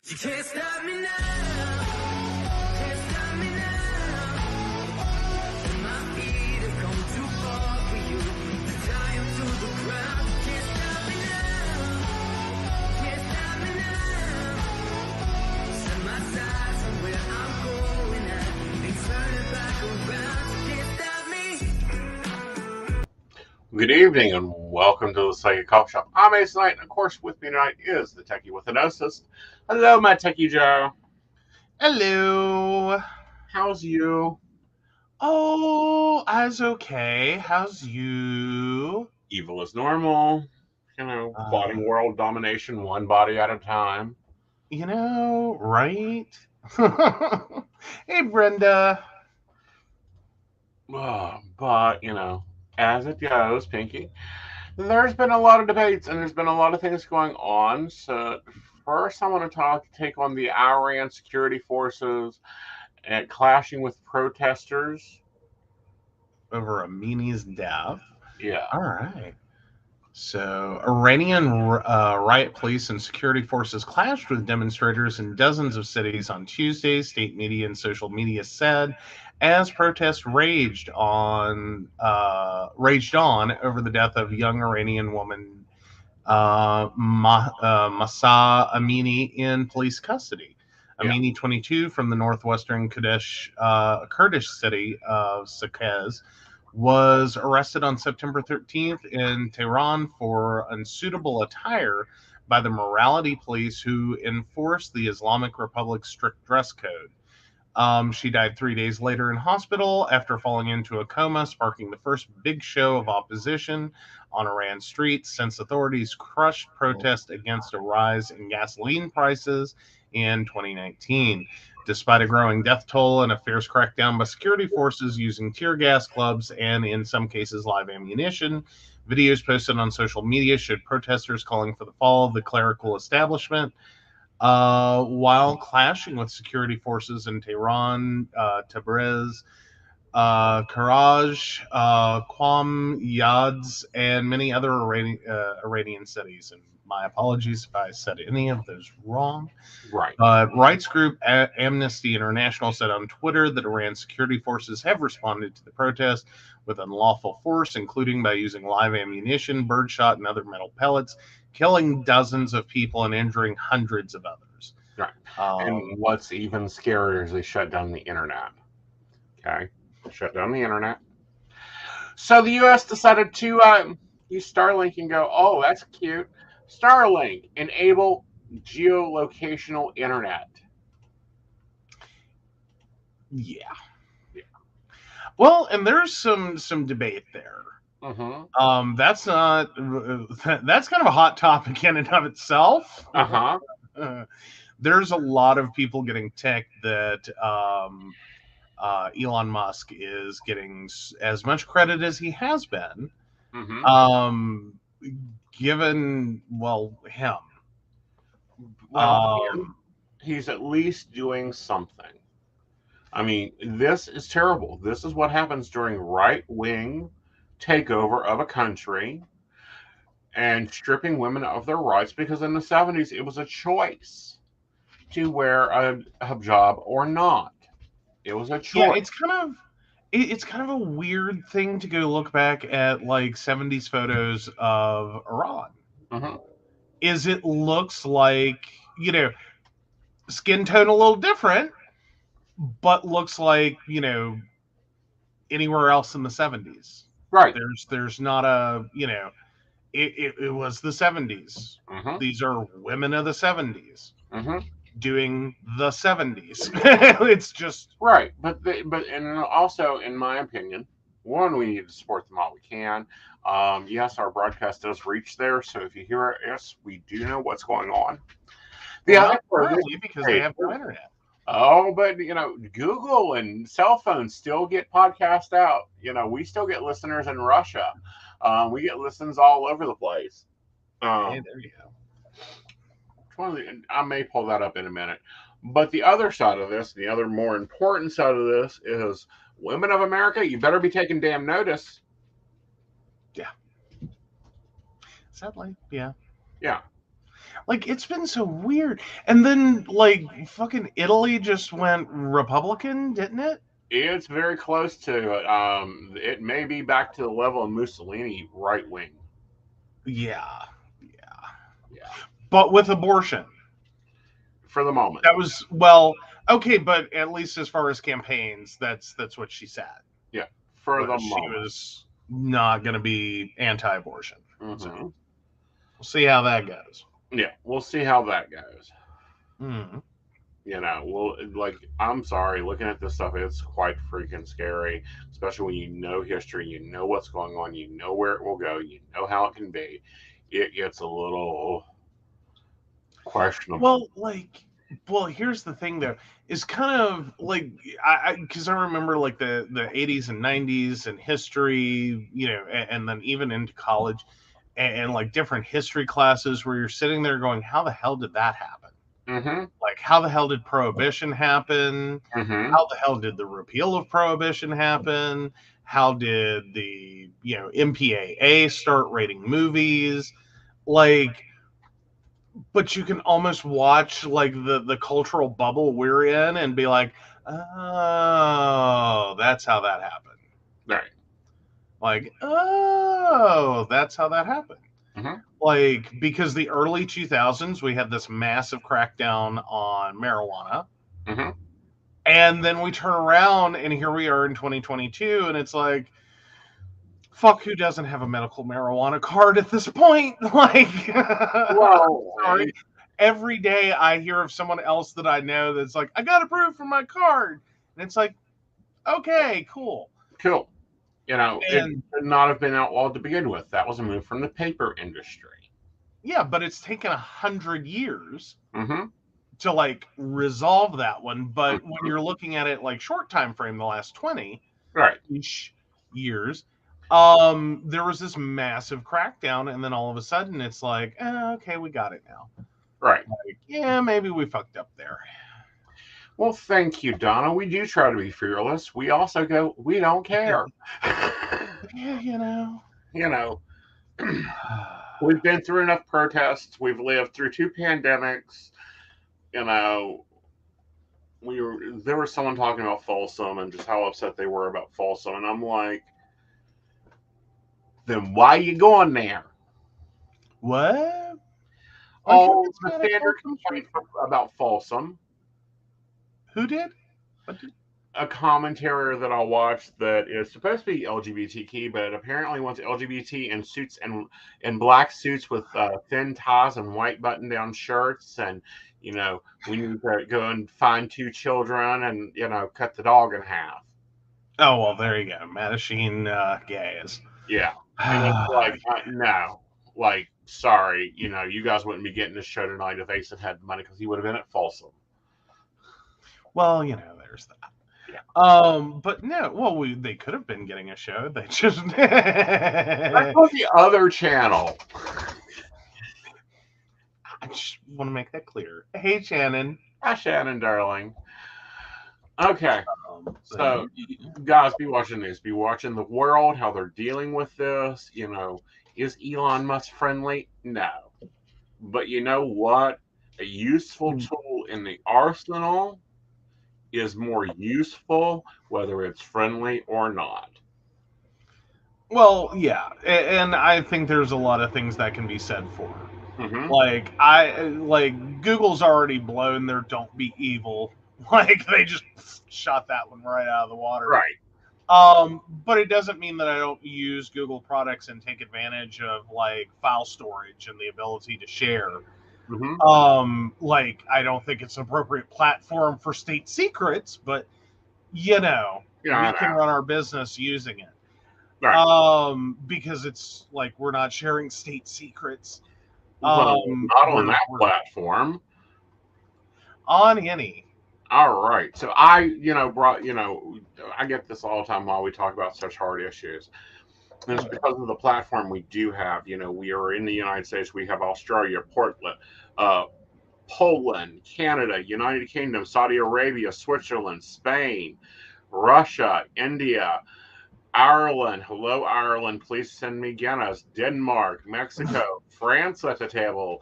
You can't stop me now. Can't stop me now. My feet have come too far for you to tie them to the ground. You can't stop me now. Can't stop me now. Set my sights on where I'm going at. They turn it back around. You can't stop me. Good evening and welcome to the Psychic Coffee Shop. I'm Aeson Knight, and of course with me tonight is the techie with the gnosis. Hello, my techie Joe. Hello. How's you? Oh, I's okay. How's you? Evil is normal. Plotting world domination one body at a time. Right? Hey, Brenda. But, as it goes, Pinky, there's been a lot of debates and there's been a lot of things going on. So first I want to take on the Iran security forces and clashing with protesters. Over Amini's death. Yeah. All right. So, Iranian riot police and security forces clashed with demonstrators in dozens of cities on Tuesday, state media and social media said, as protests raged on over the death of young Iranian woman Mahsa Amini in police custody. Yeah. Amini, 22, from the northwestern Kurdish city of Saqqez, was arrested on September 13th in Tehran for unsuitable attire by the morality police who enforced the Islamic Republic's strict dress code. She died 3 days later in hospital after falling into a coma, sparking the first big show of opposition on Iran's streets since authorities crushed protest against a rise in gasoline prices in 2019. Despite a growing death toll and a fierce crackdown by security forces using tear gas, clubs, and in some cases live ammunition, videos posted on social media showed protesters calling for the fall of the clerical establishment. While clashing with security forces in Tehran, Tabriz, Karaj, Qom, Yazd, and many other Iranian cities. And my apologies if I said any of those wrong. Right. Rights group Amnesty International said on Twitter that Iran's security forces have responded to the protest with unlawful force, including by using live ammunition, birdshot, and other metal pellets, killing dozens of people and injuring hundreds of others. Right. And what's even scarier is they shut down the internet. Okay. Shut down the internet. So the U.S. decided to use Starlink and go, oh, that's cute. Starlink, enable geolocational internet. Yeah. Well, and there's some debate there. Mm-hmm. That's kind of a hot topic in and of itself. There's a lot of people getting ticked that Elon Musk is getting as much credit as he has been, given him. He's at least doing something. I mean, this is terrible. This is what happens during right-wing takeover of a country and stripping women of their rights, because in the 70s it was a choice to wear a hijab or not. It was a choice. Yeah, it's kind of a weird thing to go look back at, like, 70s photos of Iran. Is it looks like, skin tone a little different, but looks like, anywhere else in the 70s. Right. There's not a, it was the 70s. These are women of the 70s doing the 70s. It's just right. But and also, in my opinion, one, we need to support them all we can. Yes, our broadcast does reach there, so if you hear us, we do know what's going on. The other part is because they have no internet. Oh, but Google and cell phones still get podcast out. We still get listeners in Russia. We get listens all over the place. Hey, there you go. I may pull that up in a minute. But the other side of this, the other more important side of this, is women of America, you better be taking damn notice. Yeah. Sadly, yeah. Yeah. Like, it's been so weird. And then, like, fucking Italy just went Republican, didn't it? It's very close to it. It may be back to the level of Mussolini right wing. Yeah. Yeah, But with abortion. for the moment. That was, well, okay, but at least as far as campaigns, that's what she said. Yeah, for the She moment. was not going to be anti-abortion. Mhm. So we'll see how that goes. Yeah, we'll see how that goes. Mm. You know, well, like, I'm sorry, looking at this stuff, it's quite freaking scary, especially when you know history, you know what's going on, you know where it will go, you know how it can be. It gets a little questionable. Well, here's the thing though, is kind of like because I remember like the 80s and 90s and history, and then even into college and like different history classes where you're sitting there going, how the hell did that happen? Mm-hmm. Like, how the hell did prohibition happen? Mm-hmm. How the hell did the repeal of prohibition happen? How did the MPAA start rating movies? Like, but you can almost watch like the cultural bubble we're in and be like, oh, that's how that happened. Right. Like, oh, that's how that happened. Mm-hmm. Like, because the early 2000s we had this massive crackdown on marijuana. Mm-hmm. And then we turn around and here we are in 2022 and it's like, fuck, who doesn't have a medical marijuana card at this point? Like, Well, sorry. Every day I hear of someone else that I know that's like, I got approved for my card. And it's like, okay, cool. cool. You know, it And should not have been outlawed to begin with. That was a move from the paper industry. yeah, but it's taken 100 years Mm-hmm. to like resolve that one. But when Mhm. you're looking at it like short time frame, the last 20 Right. years, there was this massive crackdown, and then all of a sudden it's like, okay, we got it now. Right. Like, yeah, maybe we fucked up there. Well, thank you, Donna. We do try to be fearless. We also go, we don't care. Yeah, you know. You know, we've been through enough protests. We've lived through 2 pandemics. You know, there was someone talking about Folsom and just how upset they were about Folsom, and I'm like, then why you going there? What? Oh, the standard complaint about Folsom. Who did? A commentary that I watched that is supposed to be LGBTQ, but apparently wants LGBT in suits and in black suits with thin ties and white button-down shirts, and we need to go and find 2 children and cut the dog in half. Oh well, there you go. Mattachine gays. Yeah, and it's like no, like sorry, you guys wouldn't be getting this show tonight if Aeson had money because he would have been at Folsom. Well, there's that. Yeah. But no, well, they could have been getting a show. They just That's on the other channel. I just want to make that clear. Hey, Shannon. Hi, Shannon, darling. Okay, so Mhm. guys, be watching this. Be watching the world, how they're dealing with this. Is Elon Musk friendly? No. But you know what? A useful tool in the arsenal is more useful whether it's friendly or not. Well, yeah, and I think there's a lot of things that can be said for. Mm-hmm. Like Google's already blown their "Don't be evil." Like they just shot that one right out of the water. Right. But it doesn't mean that I don't use Google products and take advantage of like file storage and the ability to share. Mm-hmm. Like I don't think it's an appropriate platform for state secrets, but we can run our business using it. Right. Because it's like we're not sharing state secrets. Well, not on that platform. On any. All right. So I get this all the time while we talk about such hard issues. And it's because of the platform we do have. We are in the United States. We have Australia, Portland, Poland, Canada, United Kingdom, Saudi Arabia, Switzerland, Spain, Russia, India, Ireland, hello Ireland, please send me Guinness. Denmark, Mexico, France at the table,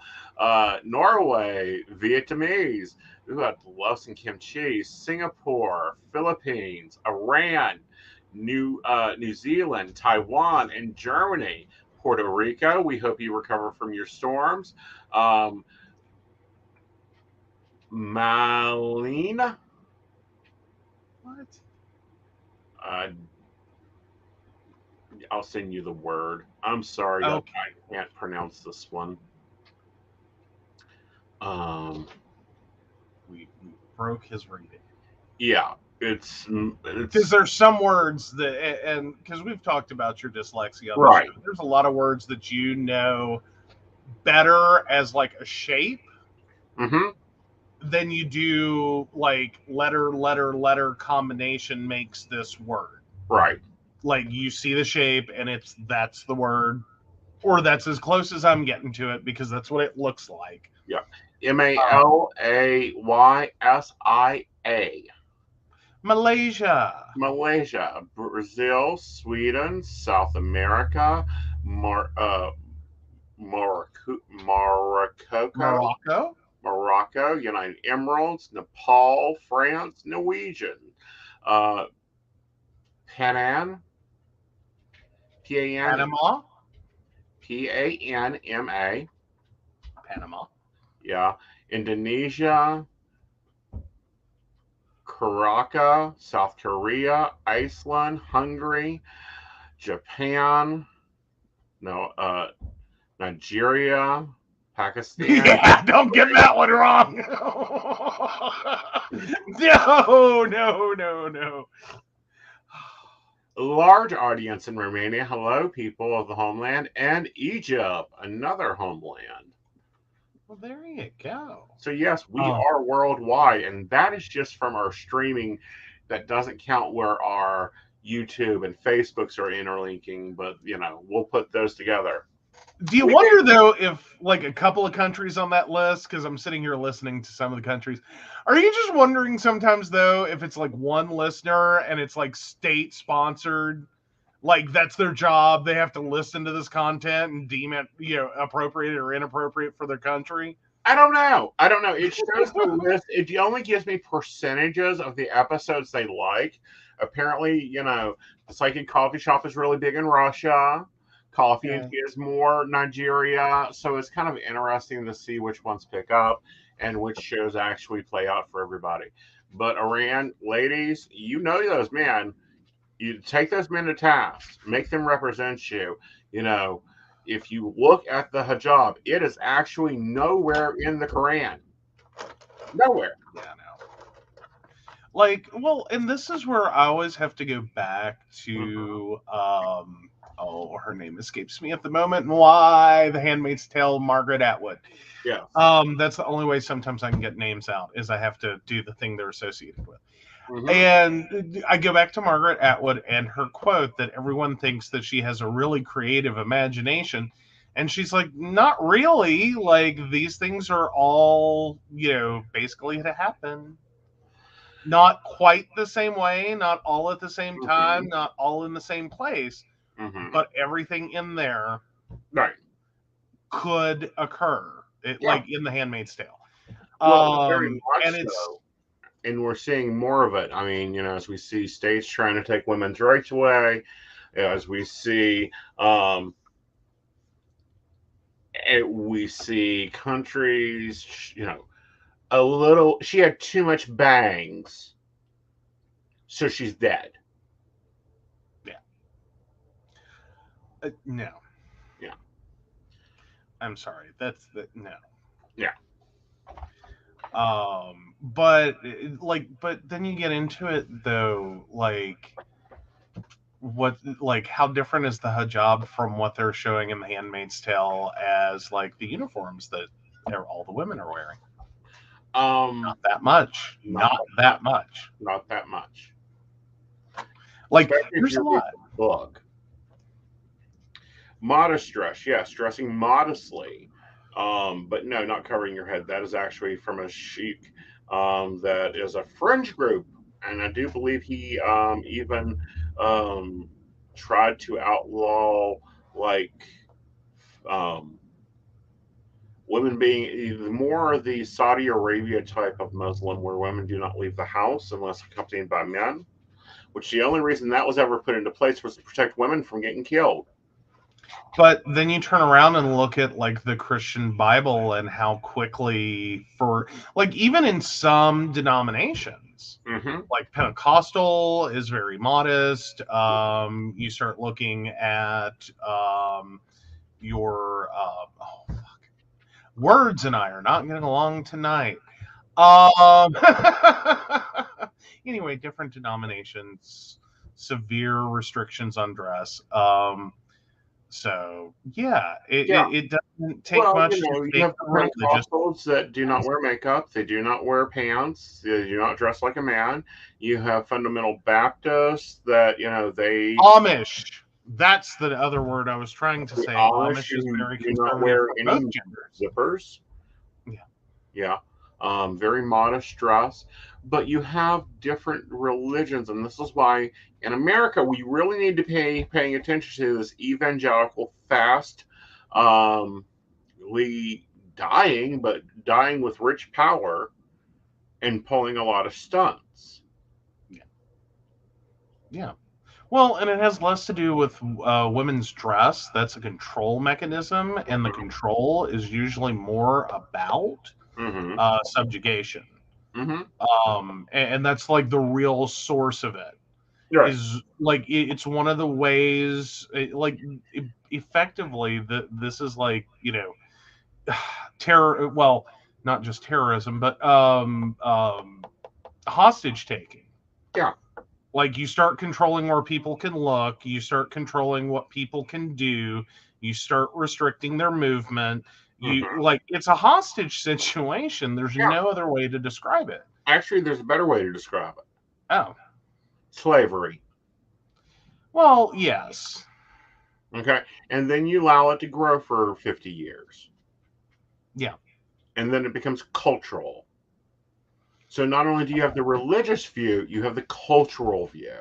Norway, Vietnamese. Ooh, I'd love some kimchi. Singapore, Philippines, Iran, New Zealand, Taiwan, and Germany. Puerto Rico, we hope you recover from your storms. Malina, What? uh, I'll send you the word. I'm sorry, Okay. I can't pronounce this one. Um, We broke his reading. yeah, it's Because there's some words that, and because we've talked about your dyslexia on the right. show, there's a lot of words that you know better as like a shape Mm-hmm. than you do like letter combination makes this word. Right. Like you see the shape and that's the word, or that's as close as I'm getting to it because that's what it looks like. Yeah. Malayysa. Malaysia. Malaysia, Brazil, Sweden, South America, Morocco. Morocco, United Emirates, Nepal, France, Norwegian, uh, Panama, Panama. Panma, Panama. yeah, Indonesia, Karaka, South Korea, Iceland, Hungary, Japan, no, Nigeria, Pakistan. Yeah, don't get that one wrong. No. A large audience in Romania. Hello, people of the homeland, and Egypt, another homeland. Well, there you go. So yes, we are worldwide, and that is just from our streaming. That doesn't count where our YouTube and Facebooks are interlinking, but we'll put those together. Do you wonder though if like a couple of countries on that list, because I'm sitting here listening to some of the countries, are you just wondering sometimes though if it's like one listener and it's like state sponsored, like that's their job, they have to listen to this content and deem it appropriate or inappropriate for their country? I don't know. It shows the list. It only gives me percentages of the episodes they like. Apparently, the Psychic Coffee Shop is really big in Russia. Coffee and Tea is more Nigeria. So it's kind of interesting to see which ones pick up and which shows actually play out for everybody. But Iran, ladies, you know those men. You take those men to task, make them represent you. If you look at the hijab, it is actually nowhere in the Quran. Nowhere. Yeah, no. Like, well, and this is where I always have to go back to her name escapes me at the moment. Why? The Handmaid's Tale, Margaret Atwood. Yeah. That's the only way sometimes I can get names out is I have to do the thing they're associated with. Mm-hmm. And I go back to Margaret Atwood and her quote that everyone thinks that she has a really creative imagination. And she's like, not really. Like, these things are all, basically to happen. Not quite the same way, not all at the same time, not all in the same place, but everything in there could occur, like in The Handmaid's Tale. Well, very much and it's so. And we're seeing more of it. I mean, as we see states trying to take women's rights away, as we see, countries, a little. She had too much bangs, so she's dead. Yeah. No. Yeah. I'm sorry. That's no. Yeah. But then you get into it though, like how different is the hijab from what they're showing in The Handmaid's Tale as like the uniforms that all the women are wearing? Not that much. Not that much. Like there's a lot. Book. Modest dress, yes, dressing modestly. But no, not covering your head. That is actually from a sheik that is a fringe group, and I do believe he even tried to outlaw like women being more the Saudi Arabia type of Muslim, where women do not leave the house unless accompanied by men. Which the only reason that was ever put into place was to protect women from getting killed. But then you turn around and look at like the Christian Bible and how quickly, for like even in some denominations, like Pentecostal is very modest. You start looking at your words and I are not getting along tonight. Anyway, different denominations, severe restrictions on dress. So yeah, it doesn't take much to you make have them religious. Pentecostals that do not wear makeup, they do not wear pants, they do not dress like a man. You have fundamental Baptists that they Amish. That's the other word I was trying to the say. Amish Amish is very do not conservative wear for any both genders. zippers. Yeah. Very modest dress. But you have different religions, and this is why in America we really need to paying attention to this evangelical fast, dying with rich power and pulling a lot of stunts. Yeah. Well, and it has less to do with women's dress. That's a control mechanism, and the control is usually more about subjugation. And that's like the real source of it. Right. Is like it's one of the ways, effectively, that this is like terror. Well, not just terrorism, but hostage taking. Yeah. Like you start controlling where people can look, you start controlling what people can do, you start restricting their movement. Like it's a hostage situation. There's no other way to describe it. Actually, there's a better way to describe it. Oh. Slavery. Well, yes. Okay. And then you allow it to grow for 50 years. Yeah. And then it becomes cultural. So not only do you have the religious view, you have the cultural view.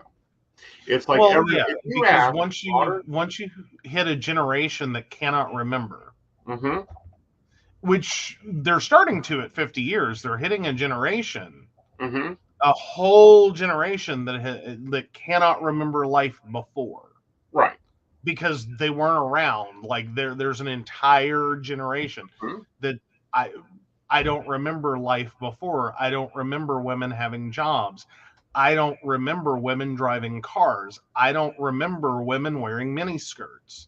It's like because once you hit a generation that cannot remember, which they're starting to at 50 years, they're hitting a generation, a whole generation that cannot remember life before, right? Because they weren't around. Like there's an entire generation that I don't remember life before. I don't remember women having jobs. I don't remember women driving cars. I don't remember women wearing miniskirts.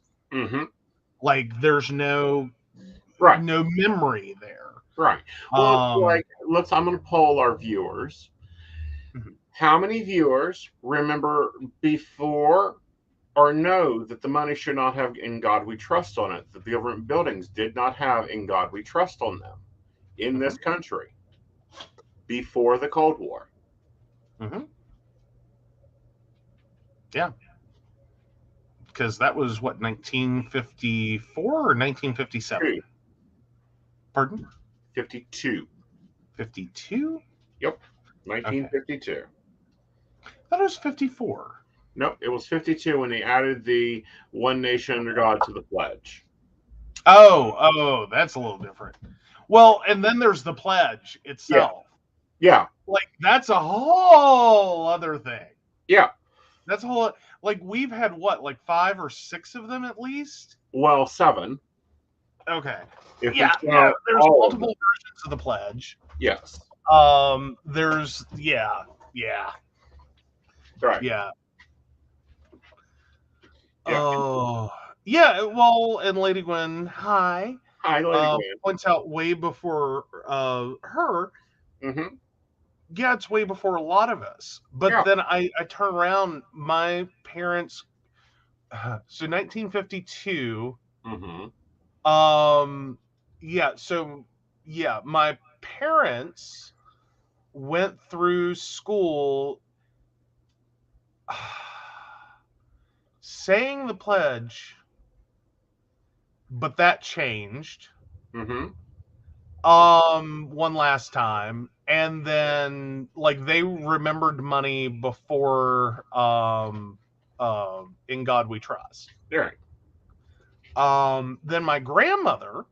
Like there's no memory there. Right. Well, I'm going to poll our viewers. How many viewers remember before or know that the money should not have "In God We Trust" on it, that the government buildings did not have "In God We Trust" on them in this country before the Cold War? Yeah. Because that was what, 1954 or 1957? Pardon? 52. 52? Yep. 1952. Okay. That was 54. Nope, it was 52 when they added the "One Nation Under God" to the pledge. Oh, that's a little different. Well, and then there's the pledge itself. Yeah. Like that's a whole other thing. Yeah. That's a whole, like we've had what, like 5 or 6 of them at least? Well, 7. Okay. There's multiple versions of the pledge. Yes. There's Right. Yeah. Oh, yeah. Well, and Lady Gwen, hi. Hi, Lady Gwen. Points out way before her. Yeah, it's way before a lot of us. But then I turn around, my parents. So 1952. My parents went through school saying the pledge, but that changed one last time, and then like they remembered money before In God We Trust. Right. Then my grandmother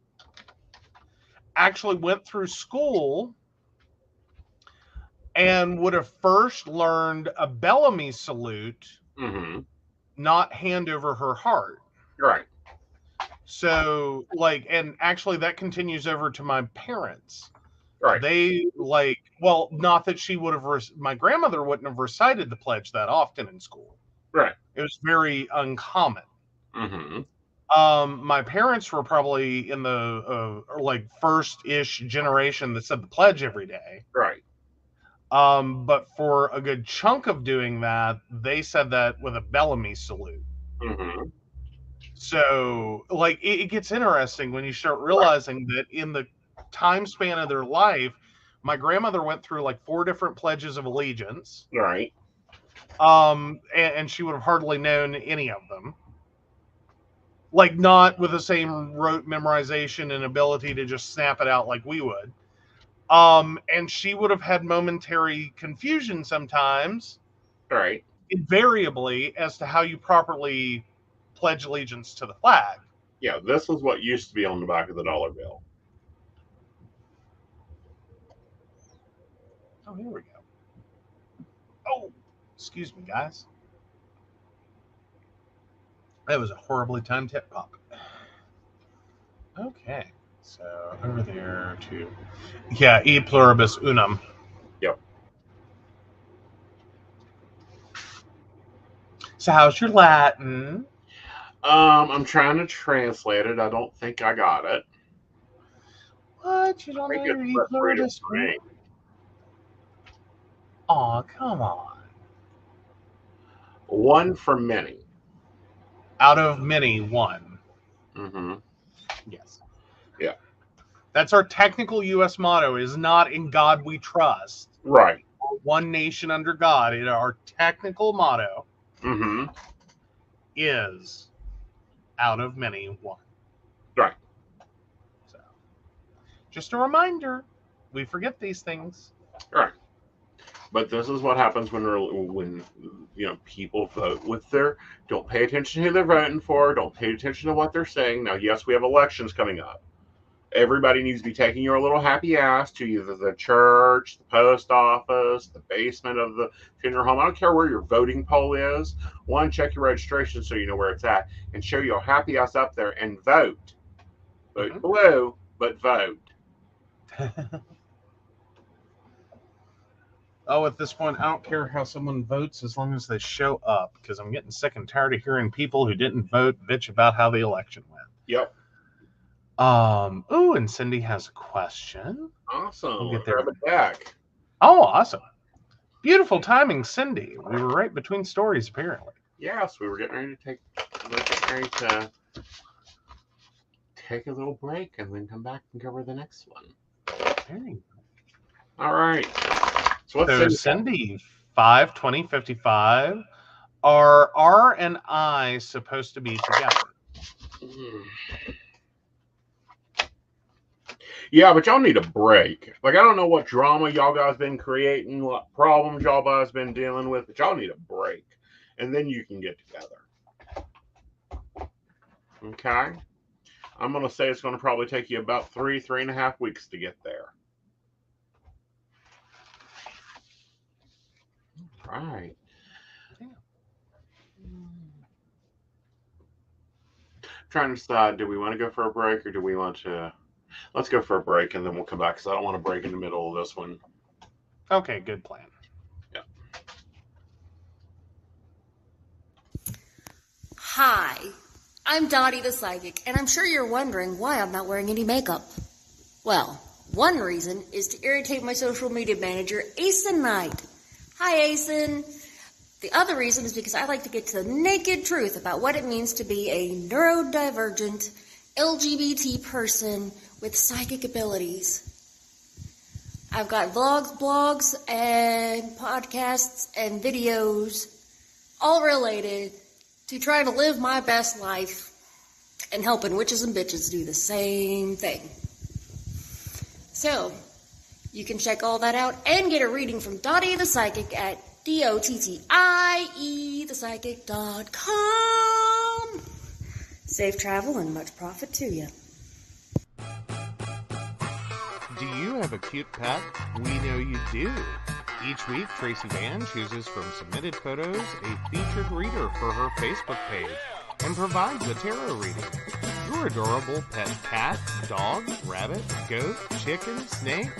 actually went through school and would have first learned a Bellamy salute, Mm-hmm. not hand over her heart. Right. So, like, and actually that continues over to my parents. Right. They, like, well, not that she would have, my grandmother wouldn't have recited the pledge that often in school. Right. It was very uncommon. Mm-hmm. My parents were probably in the like first-ish generation that said the pledge every day. Right. But for a good chunk of doing that, they said that with a Bellamy salute. Mm-hmm. So, like, it gets interesting when you start realizing that in the time span of their life, my grandmother went through like 4 different pledges of allegiance. Right. And she would have hardly known any of them. Like, not with the same rote memorization and ability to just snap it out like we would. And she would have had momentary confusion sometimes, Right. invariably, as to how you properly pledge allegiance to the flag. Yeah, this was what used to be on the back of the dollar bill. Oh, here we go. Oh, excuse me, guys. That was a horribly timed tip pop. Okay, so over there to, yeah, e pluribus unum. Yep. So how's your Latin? I'm trying to translate it. I don't think I got it. What? You don't know your e pluribus unum? Aw, come on. One for many. Out of many, one. Mm-hmm. Yes. Yeah. That's our technical U.S. motto, is not in God we trust. Right. One nation under God. Our technical motto Mm-hmm. is out of many, one. Right. So, just a reminder, we forget these things. Right. But this is what happens when people vote with their, don't pay attention to who they're voting for, don't pay attention to what they're saying. Now, yes, we have elections coming up. Everybody needs to be taking your little happy ass to either the church, the post office, the basement of the funeral home. I don't care where your voting poll is. One, check your registration so you know where it's at, and show your happy ass up there and vote. Vote blue, but vote. Oh, at this point, I don't care how someone votes as long as they show up, because I'm getting sick and tired of hearing people who didn't vote bitch about how the election went. Yep. Oh, and Cindy has a question. Awesome. We'll get there. Grab it back. Oh, awesome. Beautiful timing, Cindy. We were right between stories, apparently. Yes, we were getting ready to take a little break and then come back and cover the next one. Very good. All right. So what's Cindy, 5/20/55. Are R and I supposed to be together? Yeah, but y'all need a break. Like, I don't know what drama y'all guys been creating, what problems y'all guys been dealing with, but y'all need a break. And then you can get together. Okay? I'm going to say it's going to probably take you about 3.5 weeks to get there. All right. Trying to decide, do we want to go for a break or do we want to... Let's go for a break and then we'll come back because I don't want to break in the middle of this one. Okay, good plan. Yeah. Hi, I'm Dottie the Psychic, and I'm sure you're wondering why I'm not wearing any makeup. Well, one reason is to irritate my social media manager, Aeson Knight. Hi, Aeson. The other reason is because I like to get to the naked truth about what it means to be a neurodivergent LGBT person with psychic abilities. I've got vlogs, blogs, and podcasts and videos all related to trying to live my best life and helping witches and bitches do the same thing. So, you can check all that out and get a reading from Dottie the Psychic at DOTTIE, thepsychic.com. Safe travel and much profit to you. Do you have a cute pet? We know you do. Each week, Tracy Van chooses from submitted photos a featured reader for her Facebook page and provides a tarot reading. Your adorable pet cat, dog, rabbit, goat, chicken, snake,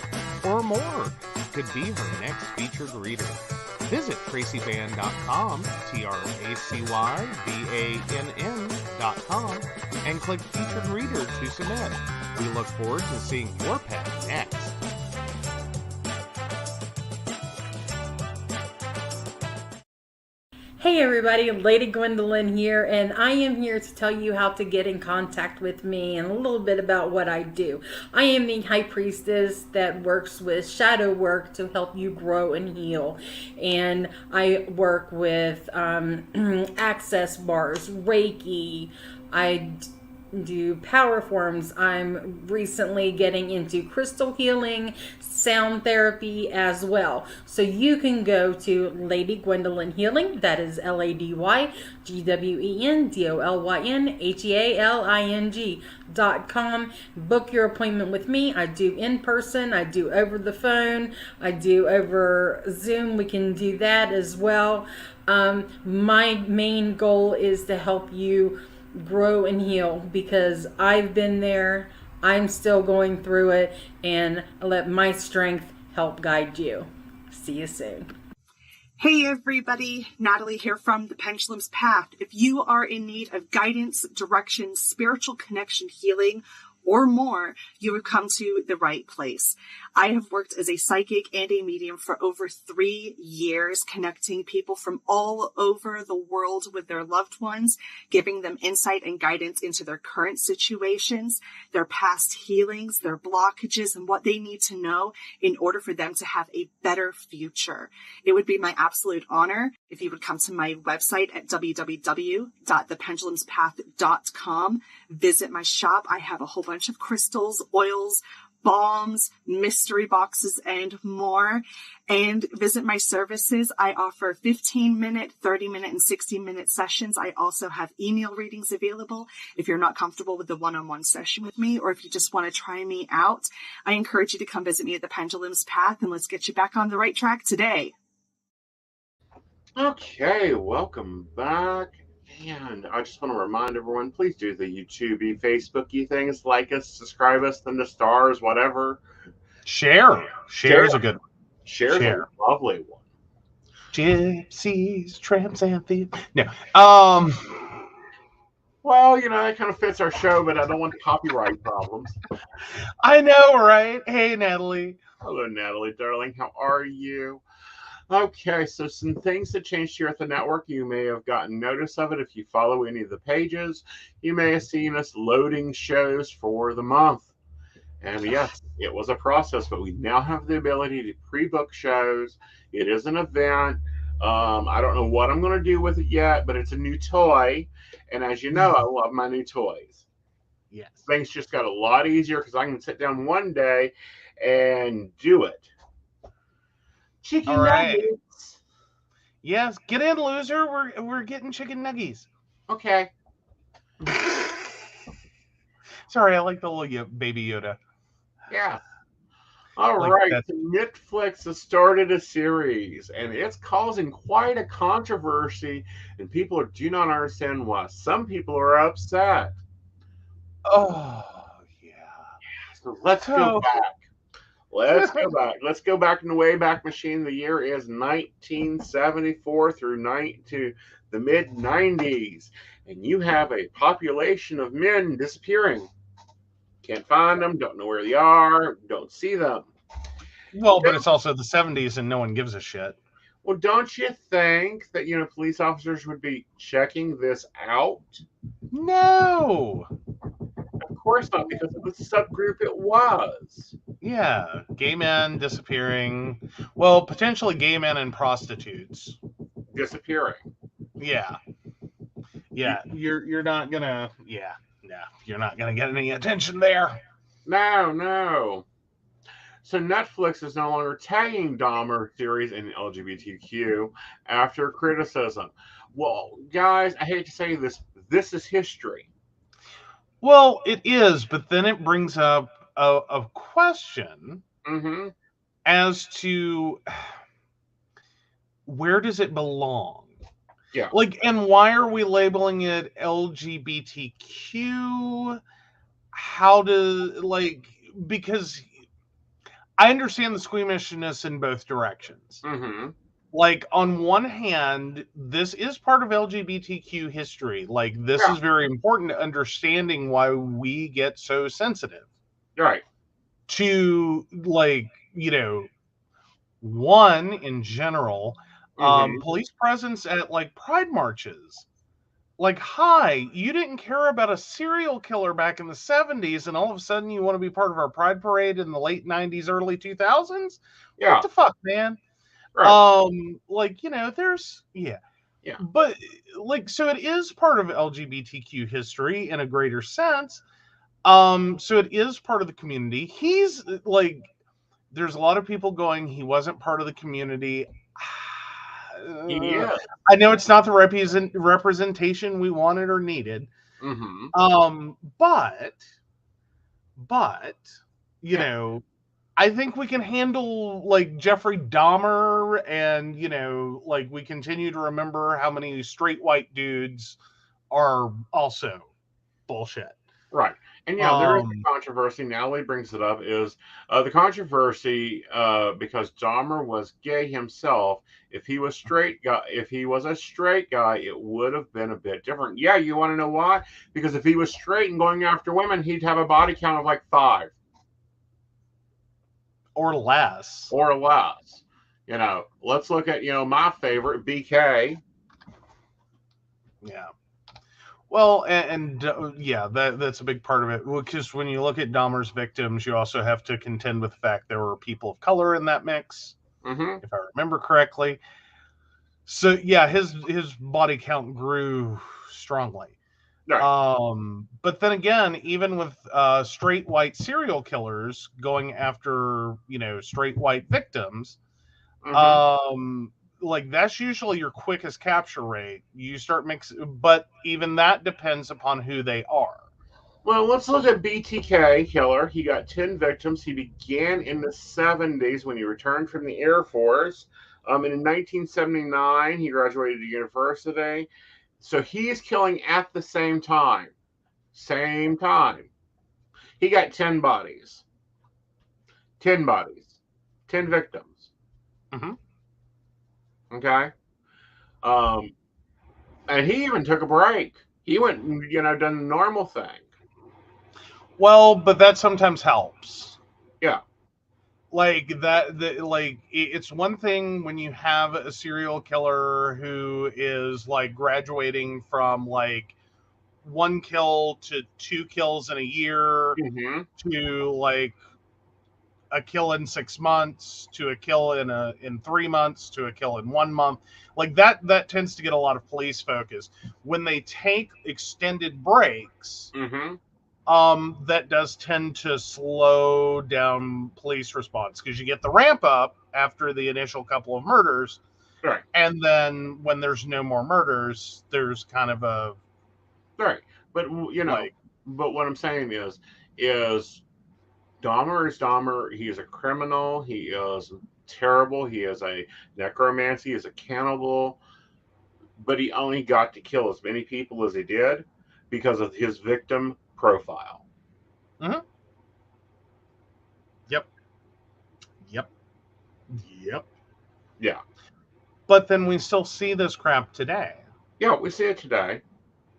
or more could be her next featured reader. Visit tracybann.com, TracyBann.com, and click Featured Reader to submit. We look forward to seeing your pet next. Hey everybody, Lady Gwendolyn here, and I am here to tell you how to get in contact with me and a little bit about what I do. I am the High Priestess that works with shadow work to help you grow and heal. And I work with access bars, Reiki, I do power forms. I'm recently getting into crystal healing, sound therapy as well. So you can go to Lady Gwendolyn Healing, that is LadyGwendolynHealing.com. Book your appointment with me. I do in person, I do over the phone, I do over Zoom. We can do that as well. My main goal is to help you grow and heal, because I've been there, I'm still going through it, and I let my strength help guide you. See you soon. Hey everybody, Natalie here from The Pendulum's Path. If you are in need of guidance, direction, spiritual connection, healing, or more, you have come to the right place. I have worked as a psychic and a medium for over 3 years, connecting people from all over the world with their loved ones, giving them insight and guidance into their current situations, their past healings, their blockages, and what they need to know in order for them to have a better future. It would be my absolute honor if you would come to my website at www.thependulumspath.com. Visit my shop. I have a whole bunch of crystals, oils, balms, mystery boxes, and more. And visit my services. I offer 15-minute, 30-minute, and 60-minute sessions. I also have email readings available if you're not comfortable with the one-on-one session with me, or if you just want to try me out. I encourage you to come visit me at the Pendulum's Path, and let's get you back on the right track today. Okay, welcome back. And I just want to remind everyone, please do the YouTube-y, Facebook-y things. Like us, subscribe us, send us stars, whatever. Share is a good one. Share's a lovely one. Gypsies, tramps, and thieves. No. Well, that kind of fits our show, but I don't want copyright problems. I know, right? Hey, Natalie. Hello, Natalie, darling. How are you? Okay, so some things that changed here at the network. You may have gotten notice of it if you follow any of the pages. You may have seen us loading shows for the month. And yes, it was a process, but we now have the ability to pre-book shows. It is an event. I don't know what I'm going to do with it yet, but it's a new toy. And as you know, I love my new toys. Yes. Things just got a lot easier because I can sit down one day and do it. Chicken nuggets. Yes, get in, loser. We're getting chicken nuggies. Okay. Sorry, I like the little baby Yoda. Yeah. All Like right. that. So Netflix has started a series, and it's causing quite a controversy, and people do not understand why. Some people are upset. Oh, yeah. So let's go back. Let's go back. Let's go back in the Wayback Machine. The year is 1974 through to the mid-90s. And you have a population of men disappearing. Can't find them, don't know where they are, don't see them. Well, but it's also the 70s and no one gives a shit. Well, don't you think that, police officers would be checking this out? No. Of course not, because of the subgroup it was. Yeah, gay men disappearing. Well, potentially gay men and prostitutes disappearing. Yeah. You're not gonna. You're not gonna get any attention there. No. So Netflix is no longer tagging Dahmer series in LGBTQ after criticism. Well, guys, I hate to say this. This is history. Well, it is, but then it brings up a question Mm-hmm. as to where does it belong? Yeah. Like, and why are we labeling it LGBTQ? How do, like, because I understand the squeamishness in both directions. Mm-hmm. Like, on one hand, this is part of LGBTQ history. Like, this Yeah. is very important to understanding why we get so sensitive Right. to, like, one, in general, Mm-hmm. police presence at, like, pride marches. Like, hi, you didn't care about a serial killer back in the 70s, and all of a sudden you want to be part of our pride parade in the late 90s, early 2000s? Yeah. What the fuck, man? Right. Like, there's, Yeah. but, like, so it is part of LGBTQ history in a greater sense. So it is part of the community. He's, like, there's a lot of people going, he wasn't part of the community. Yeah. I know it's not the representation we wanted or needed. Mm-hmm. But Yeah. I think we can handle, like, Jeffrey Dahmer, and like, we continue to remember how many straight white dudes are also bullshit. Right. And yeah, there is a controversy. Natalie brings it up. Is the controversy because Dahmer was gay himself? If he was a straight guy, it would have been a bit different. Yeah, you want to know why? Because if he was straight and going after women, he'd have a body count of like 5 or less. or less. Let's look at my favorite, BK. Yeah. Well, and yeah, that's a big part of it. Because when you look at Dahmer's victims, you also have to contend with the fact there were people of color in that mix, Mm-hmm. if I remember correctly. So yeah, his body count grew strongly. Right. But then again, even with straight white serial killers going after straight white victims, Mm-hmm. like, that's usually your quickest capture rate. You start mixing, but even that depends upon who they are. Well, let's look at Btk Killer. He got 10 victims. He began in the 70s when he returned from the Air Force. And in 1979, he graduated university. So he's killing at the same time. Same time. He got 10 bodies. 10 bodies. 10 victims. Mm-hmm. Okay? And he even took a break. He went and, done the normal thing. Well, but that sometimes helps. Yeah. Like it's one thing when you have a serial killer who is, like, graduating from, like, 1 kill to 2 kills in a year Mm-hmm. to, like, a kill in 6 months to a kill in 3 months to a kill in 1 month. Like, that tends to get a lot of police focus. When they take extended breaks, Mm-hmm. that does tend to slow down police response, because you get the ramp up after the initial couple of murders, Right. and then when there's no more murders, there's kind of a Right. But but what I'm saying is Dahmer is Dahmer. He is a criminal. He is terrible. He is a necromancy. He is a cannibal. But he only got to kill as many people as he did because of his victim profile. Mm-hmm. Yep. Yeah. But then we still see this crap today. Yeah, we see it today.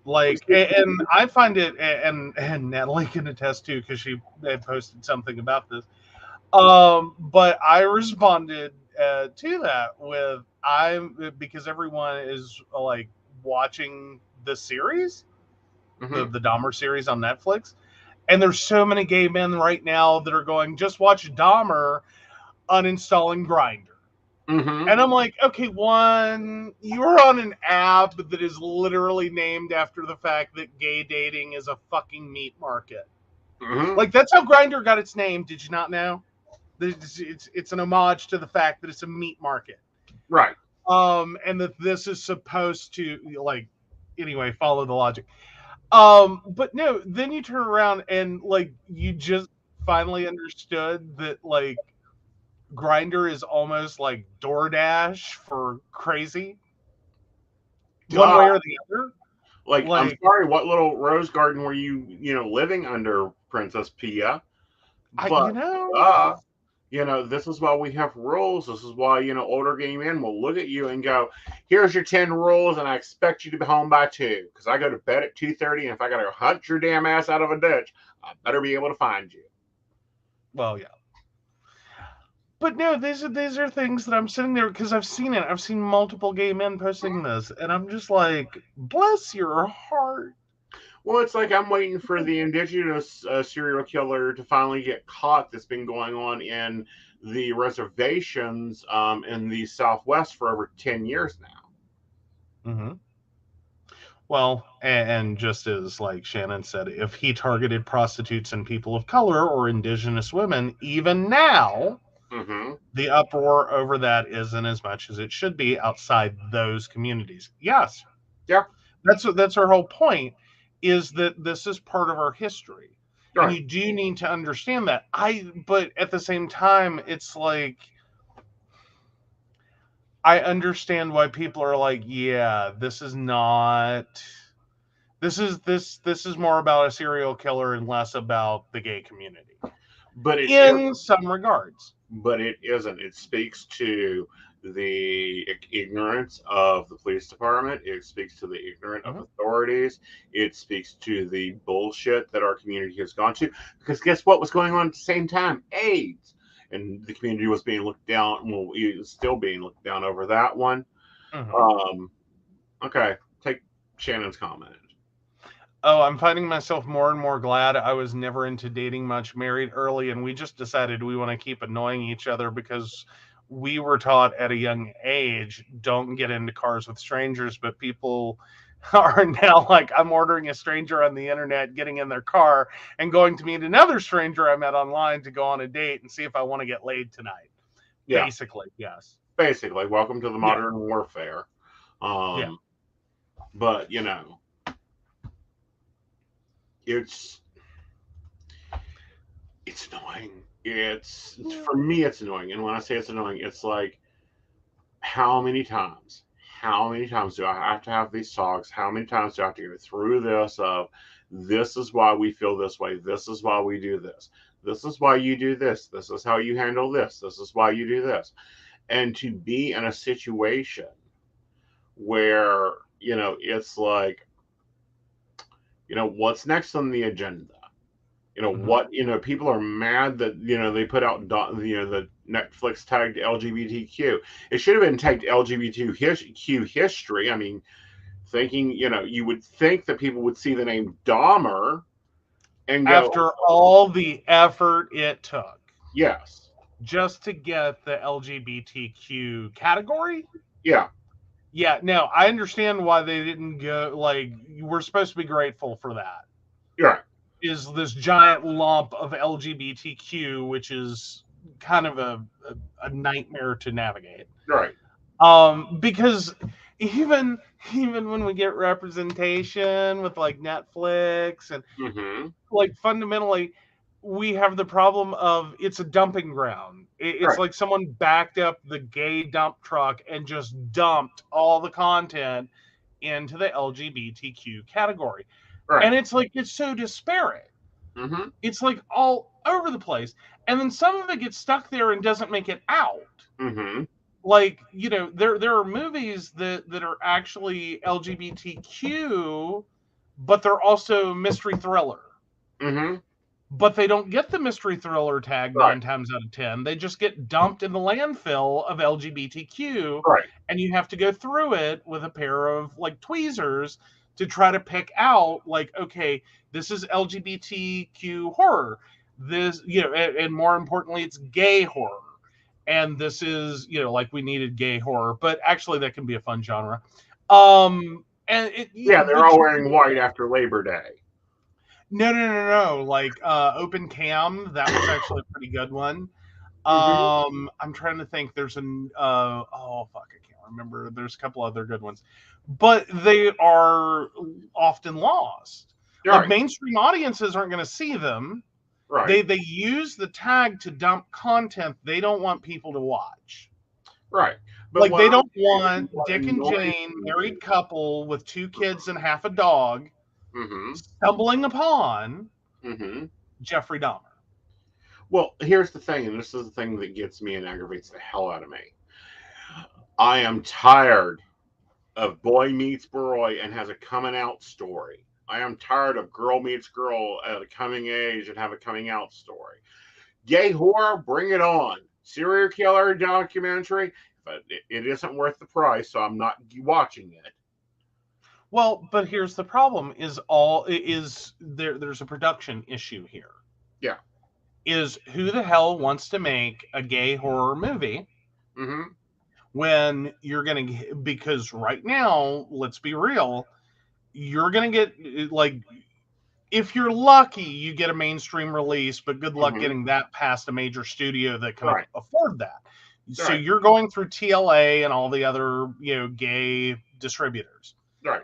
Like, and I find it, and Natalie can attest too, because she had posted something about this. But I responded to that with because everyone is, like, watching the series, Mm-hmm. the Dahmer series on Netflix, and there's so many gay men right now that are going, just watch Dahmer, uninstalling Grindr. Mm-hmm. And I'm like, okay, one, you're on an app that is literally named after the fact that gay dating is a fucking meat market. Mm-hmm. Like, that's how Grindr got its name. Did you not know? It's an homage to the fact that it's a meat market. Right. And that this is supposed to, like, anyway, follow the logic. But no, then you turn around and, like, you just finally understood that, like, Grindr is almost like DoorDash for crazy. One way or the other. Like, I'm Like, sorry, what little rose garden were you living under, Princess Pia? But, this is why we have rules. This is why, older gay men will look at you and go, here's your 10 rules, and I expect you to be home by 2. Because I go to bed at 2:30, and if I got to hunt your damn ass out of a ditch, I better be able to find you. well, yeah. But no, these are things that I'm sitting there because I've seen it. I've seen multiple gay men posting this, and I'm just like, bless your heart. Well, it's like I'm waiting for the indigenous serial killer to finally get caught that's been going on in the reservations in the Southwest for over 10 years now. Mm-hmm. Well, and just as like Shannon said, if he targeted prostitutes and people of color or indigenous women, even now, the uproar over that isn't as much as it should be outside those communities. Yes. Yeah. That's our whole point, is that this is part of our history. Right. And you do need to understand that. But at the same time, it's like, I understand why people are like, yeah, this is more about a serial killer and less about the gay community. But in some regards. But it isn't. It speaks to the ignorance of the police department. It speaks to the ignorance of authorities. It speaks to the bullshit that our community has gone to. Because guess what was going on at the same time? AIDS. And the community was being looked down. Well, it was still being looked down over that one. Okay, take Shannon's comment. Oh, I'm finding myself more and more glad I was never into dating much, married early, and we just decided we want to keep annoying each other because we were taught at a young age, don't get into cars with strangers, but people are now like, I'm ordering a stranger on the internet, getting in their car, and going to meet another stranger I met online to go on a date and see if I want to get laid tonight. Yeah. Basically, yes. Basically, welcome to the modern warfare. But, it's annoying. It's for me, it's annoying. And when I say it's annoying, it's like, how many times do I have to have these talks? How many times do I have to go through this of, this is why we feel this way. This is why we do this. This is why you do this. This is how you handle this. This is why you do this. And to be in a situation where, it's like, what's next on the agenda? What, people are mad that, they put out, the Netflix tagged LGBTQ. It should have been tagged LGBTQ history. I mean, thinking, you would think that people would see the name Dahmer and go, after all the effort it took. Yes. Just to get the LGBTQ category? Yeah. Yeah, no, I understand why they didn't go, like, we're supposed to be grateful for that. Yeah. Is this giant lump of LGBTQ, which is kind of a nightmare to navigate. Right. Because even when we get representation with like Netflix and like fundamentally, we have the problem of it's a dumping ground. It's like someone backed up the gay dump truck and just dumped all the content into the LGBTQ category. Right. And it's like, it's so disparate. It's like all over the place. And then some of it gets stuck there and doesn't make it out. Like, there are movies that are actually LGBTQ, but they're also mystery thriller. But they don't get the mystery thriller tag 9 times out of 10. They just get dumped in the landfill of LGBTQ. Right. And you have to go through it with a pair of like tweezers to try to pick out, like, okay, this is LGBTQ horror. This, and more importantly, it's gay horror. And this is, like, we needed gay horror, but actually that can be a fun genre. And they're all wearing white after Labor Day. No. Like, Open Cam, that was actually a pretty good one. I'm trying to think. There's an oh fuck, I can't remember. There's a couple other good ones, but they are often lost. Like Right. mainstream audiences aren't going to see them. Right. They use the tag to dump content they don't want people to watch. Right. But Like what they I'm don't saying want is what Dick and annoys Jane, me- married couple with 2 kids and half a dog, Mhm. stumbling upon Mhm. Jeffrey Dahmer. Well, here's the thing, and this is the thing that gets me and aggravates the hell out of me. I am tired of boy meets boy and has a coming out story. I am tired of girl meets girl at a coming age and have a coming out story. Gay horror, bring it on. Serial killer documentary, but it isn't worth the price, so I'm not watching it. Well, but here's the problem: there's a production issue here. Yeah. Is who the hell wants to make a gay horror movie Mm-hmm. when you're gonna, because right now, let's be real, you're gonna get, like, if you're lucky, you get a mainstream release, but good luck getting that past a major studio that can Right. afford that. So Right. you're going through TLA and all the other, gay distributors. Right.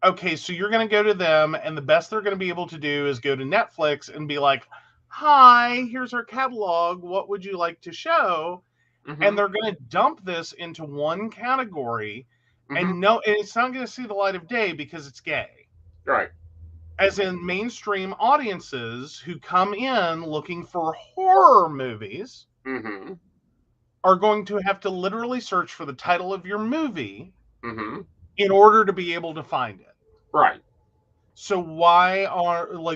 Okay, so you're going to go to them, and the best they're going to be able to do is go to Netflix and be like, hi, here's our catalog. What would you like to show? Mm-hmm. And they're going to dump this into one category, Mm-hmm. and it's not going to see the light of day because it's gay. Right. As in mainstream audiences who come in looking for horror movies Mm-hmm. are going to have to literally search for the title of your movie Mm-hmm. in order to be able to find it. Right. So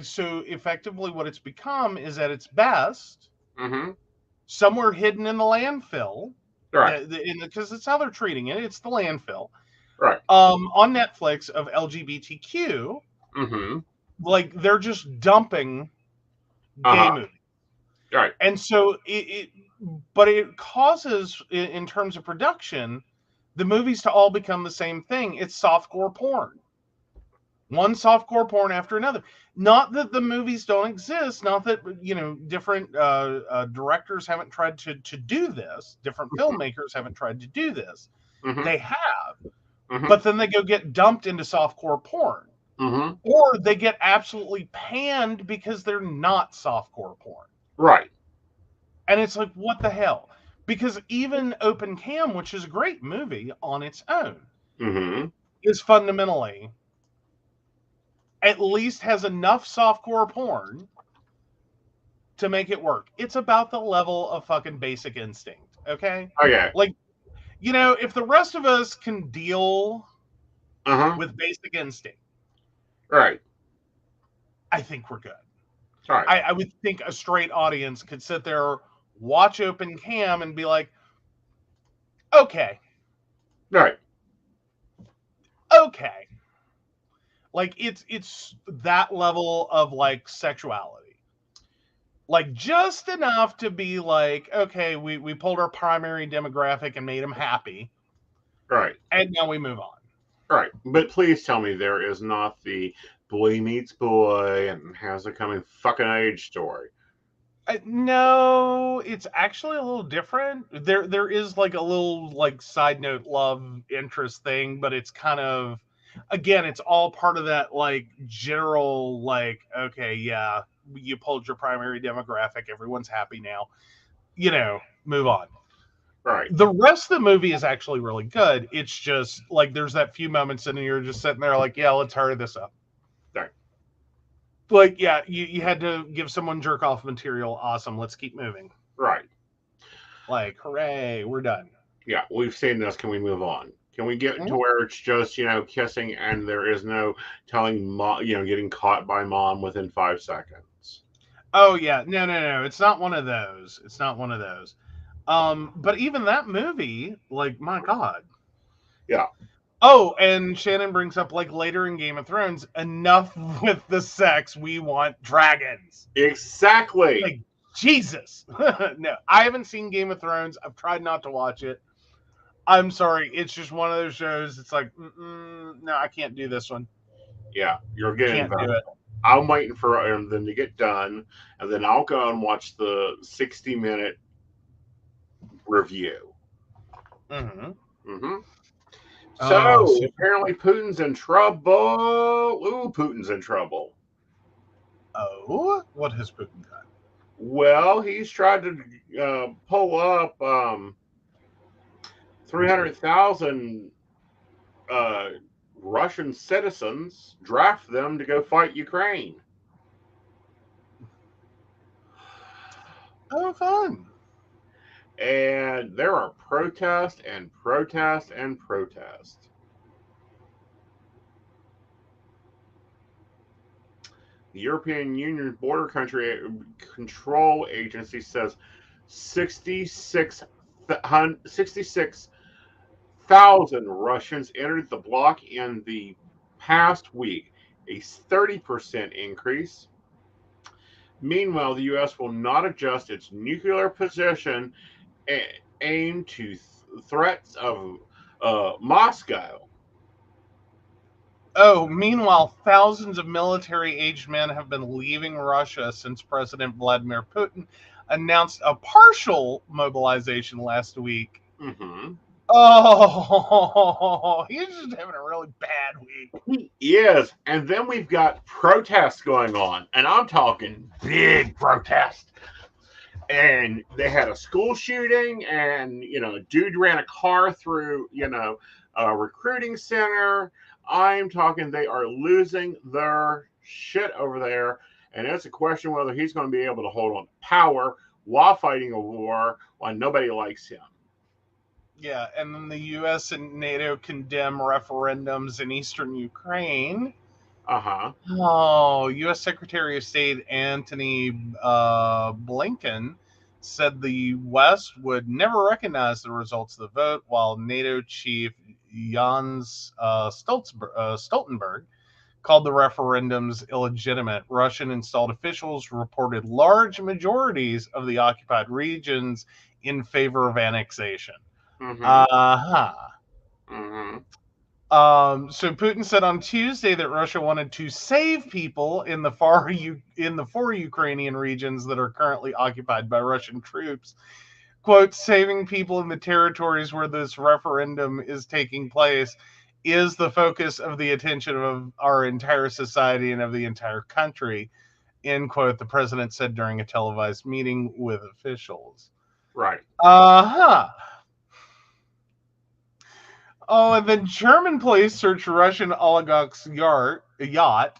so effectively what it's become is at its best, Mm-hmm. somewhere hidden in the landfill, Right. because it's how they're treating it. It's the landfill. Right. On Netflix of LGBTQ, Mm-hmm. like they're just dumping gay movies. Right. And so but it causes, in terms of production, the movies to all become the same thing. It's softcore porn. One softcore porn after another. Not that the movies don't exist. Not that, different directors haven't tried to do this. Different filmmakers haven't tried to do this. Mm-hmm. They have. Mm-hmm. But then they go get dumped into softcore porn. Mm-hmm. Or they get absolutely panned because they're not softcore porn. Right. And it's like, what the hell? Because even Open Cam, which is a great movie on its own, Mm-hmm. is fundamentally, at least has enough softcore porn to make it work. It's about the level of fucking Basic Instinct, okay? Okay. Like, if the rest of us can deal Uh-huh. with Basic Instinct, Right. I think we're good. Right. I would think a straight audience could sit there, watch Open Cam, and be like, okay. Right. Okay. Like, it's that level of, like, sexuality. Like, just enough to be like, okay, we pulled our primary demographic and made them happy. Right. And now we move on. Right. But please tell me there is not the boy meets boy and has a coming fucking age story. No, it's actually a little different. There is, like, a little, like, side note love interest thing, but it's kind of, again, it's all part of that, like, general, like, okay, yeah, you pulled your primary demographic, everyone's happy now, move on. Right. The rest of the movie is actually really good. It's just, like, there's that few moments and you're just sitting there like, yeah, let's hurry this up. Right. Like, yeah, you had to give someone jerk off material. Awesome. Let's keep moving. Right. Like, hooray, we're done. Yeah, we've seen this. Can we move on? Can we get to where it's just, kissing and there is no telling mom, getting caught by mom within 5 seconds? Oh, yeah. No. It's not one of those. But even that movie, like, my God. Yeah. Oh, and Shannon brings up, like, later in Game of Thrones, enough with the sex, we want dragons. Exactly. Like, Jesus. No, I haven't seen Game of Thrones. I've tried not to watch it. I'm sorry. It's just one of those shows. It's like, no, I can't do this one. Yeah, you're getting Can't do it. I'm waiting for them to get done, and then I'll go and watch the 60-minute review. Mm-hmm. Mm-hmm. Oh, So apparently Putin's in trouble. Ooh, Putin's in trouble. what has Putin done? Well, he's tried to pull up 300,000 Russian citizens, draft them to go fight Ukraine. Oh, fun. And there are protests and protests and protests. The European Union Border Country Control Agency says 66,000 Russians entered the bloc in the past week, a 30% increase. Meanwhile, the U.S. will not adjust its nuclear position aimed to threats of Moscow. Oh, meanwhile, thousands of military-aged men have been leaving Russia since President Vladimir Putin announced a partial mobilization last week. Mm-hmm. Oh, he's just having a really bad week. He is. And then we've got protests going on, and I'm talking big protests. And they had a school shooting, and a dude ran a car through a recruiting center. I'm talking they are losing their shit over there, and it's a question whether he's going to be able to hold on to power while fighting a war while nobody likes him. Yeah, and then the U.S. and NATO condemn referendums in eastern Ukraine. Uh-huh. Oh, U.S. Secretary of State Antony Blinken said the West would never recognize the results of the vote, while NATO chief Jens Stoltenberg called the referendums illegitimate. Russian-installed officials reported large majorities of the occupied regions in favor of annexation. Mm-hmm. Uh-huh. Mm-hmm. So Putin said on Tuesday that Russia wanted to save people in the four Ukrainian regions that are currently occupied by Russian troops. Quote, saving people in the territories where this referendum is taking place is the focus of the attention of our entire society and of the entire country, end quote, the president said during a televised meeting with officials. Right. Uh-huh. Oh, and then German police search Russian oligarch's yacht.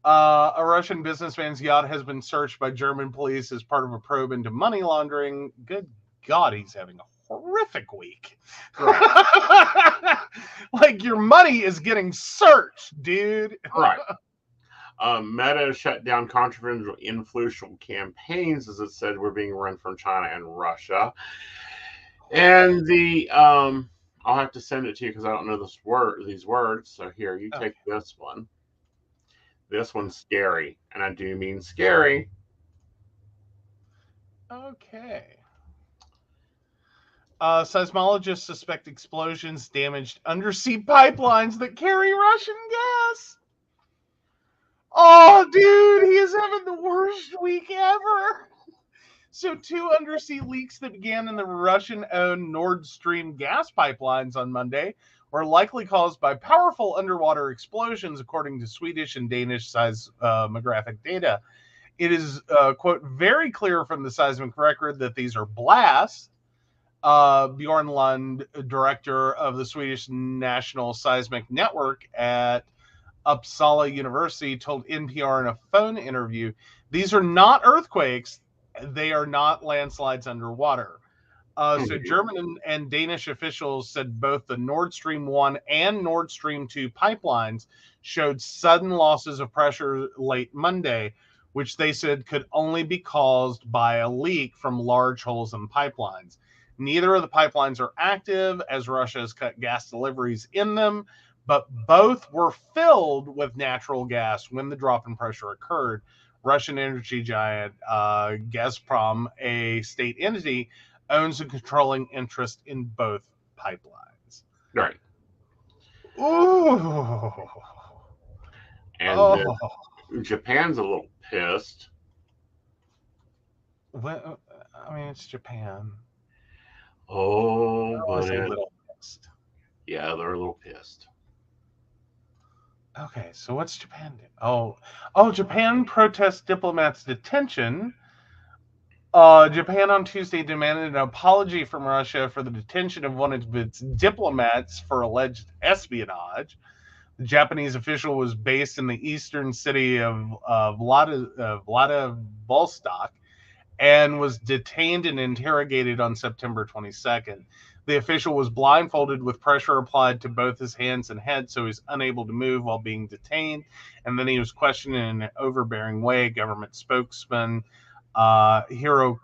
A Russian businessman's yacht has been searched by German police as part of a probe into money laundering. Good God, he's having a horrific week. Right. Like, your money is getting searched, dude. Right. Meta shut down controversial influential campaigns, as it said, were being run from China and Russia. And I'll have to send it to you because I don't know these words. So here, you take this one. This one's scary, and I do mean scary. Okay. Seismologists suspect explosions damaged undersea pipelines that carry Russian gas. Oh, dude, he is having the worst week ever. So 2 undersea leaks that began in the Russian-owned Nord Stream gas pipelines on Monday were likely caused by powerful underwater explosions, according to Swedish and Danish seismographic data. It is, quote, very clear from the seismic record that these are blasts. Bjorn Lund, director of the Swedish National Seismic Network at Uppsala University, told NPR in a phone interview, these are not earthquakes. They are not landslides underwater. So German and Danish officials said both the Nord Stream 1 and Nord Stream 2 pipelines showed sudden losses of pressure late Monday, which they said could only be caused by a leak from large holes in pipelines. Neither of the pipelines are active, as Russia has cut gas deliveries in them, but both were filled with natural gas when the drop in pressure occurred. Russian energy giant Gazprom, a state entity, owns a controlling interest in both pipelines. Right. Ooh. And Japan's a little pissed. Well, I mean, it's Japan. Oh, I but was a little pissed. yeah, they're a little pissed. Okay, so what's Japan do? Oh, Japan protests diplomats' detention. Japan on Tuesday demanded an apology from Russia for the detention of one of its diplomats for alleged espionage. The Japanese official was based in the eastern city of Vladivostok and was detained and interrogated on September 22nd. The official was blindfolded with pressure applied to both his hands and head, so he's unable to move while being detained. And then he was questioned in an overbearing way. Government spokesman Hirokazu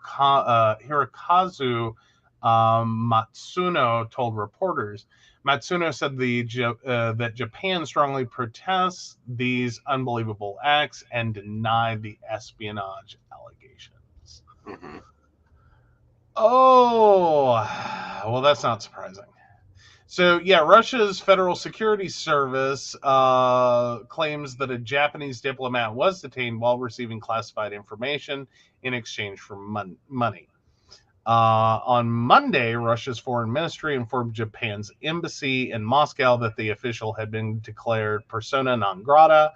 Matsuno told reporters. Matsuno said that Japan strongly protests these unbelievable acts and denied the espionage allegations. Mm-hmm. Oh, well, that's not surprising. So, yeah, Russia's Federal Security Service claims that a Japanese diplomat was detained while receiving classified information in exchange for money. On Monday, Russia's foreign ministry informed Japan's embassy in Moscow that the official had been declared persona non grata,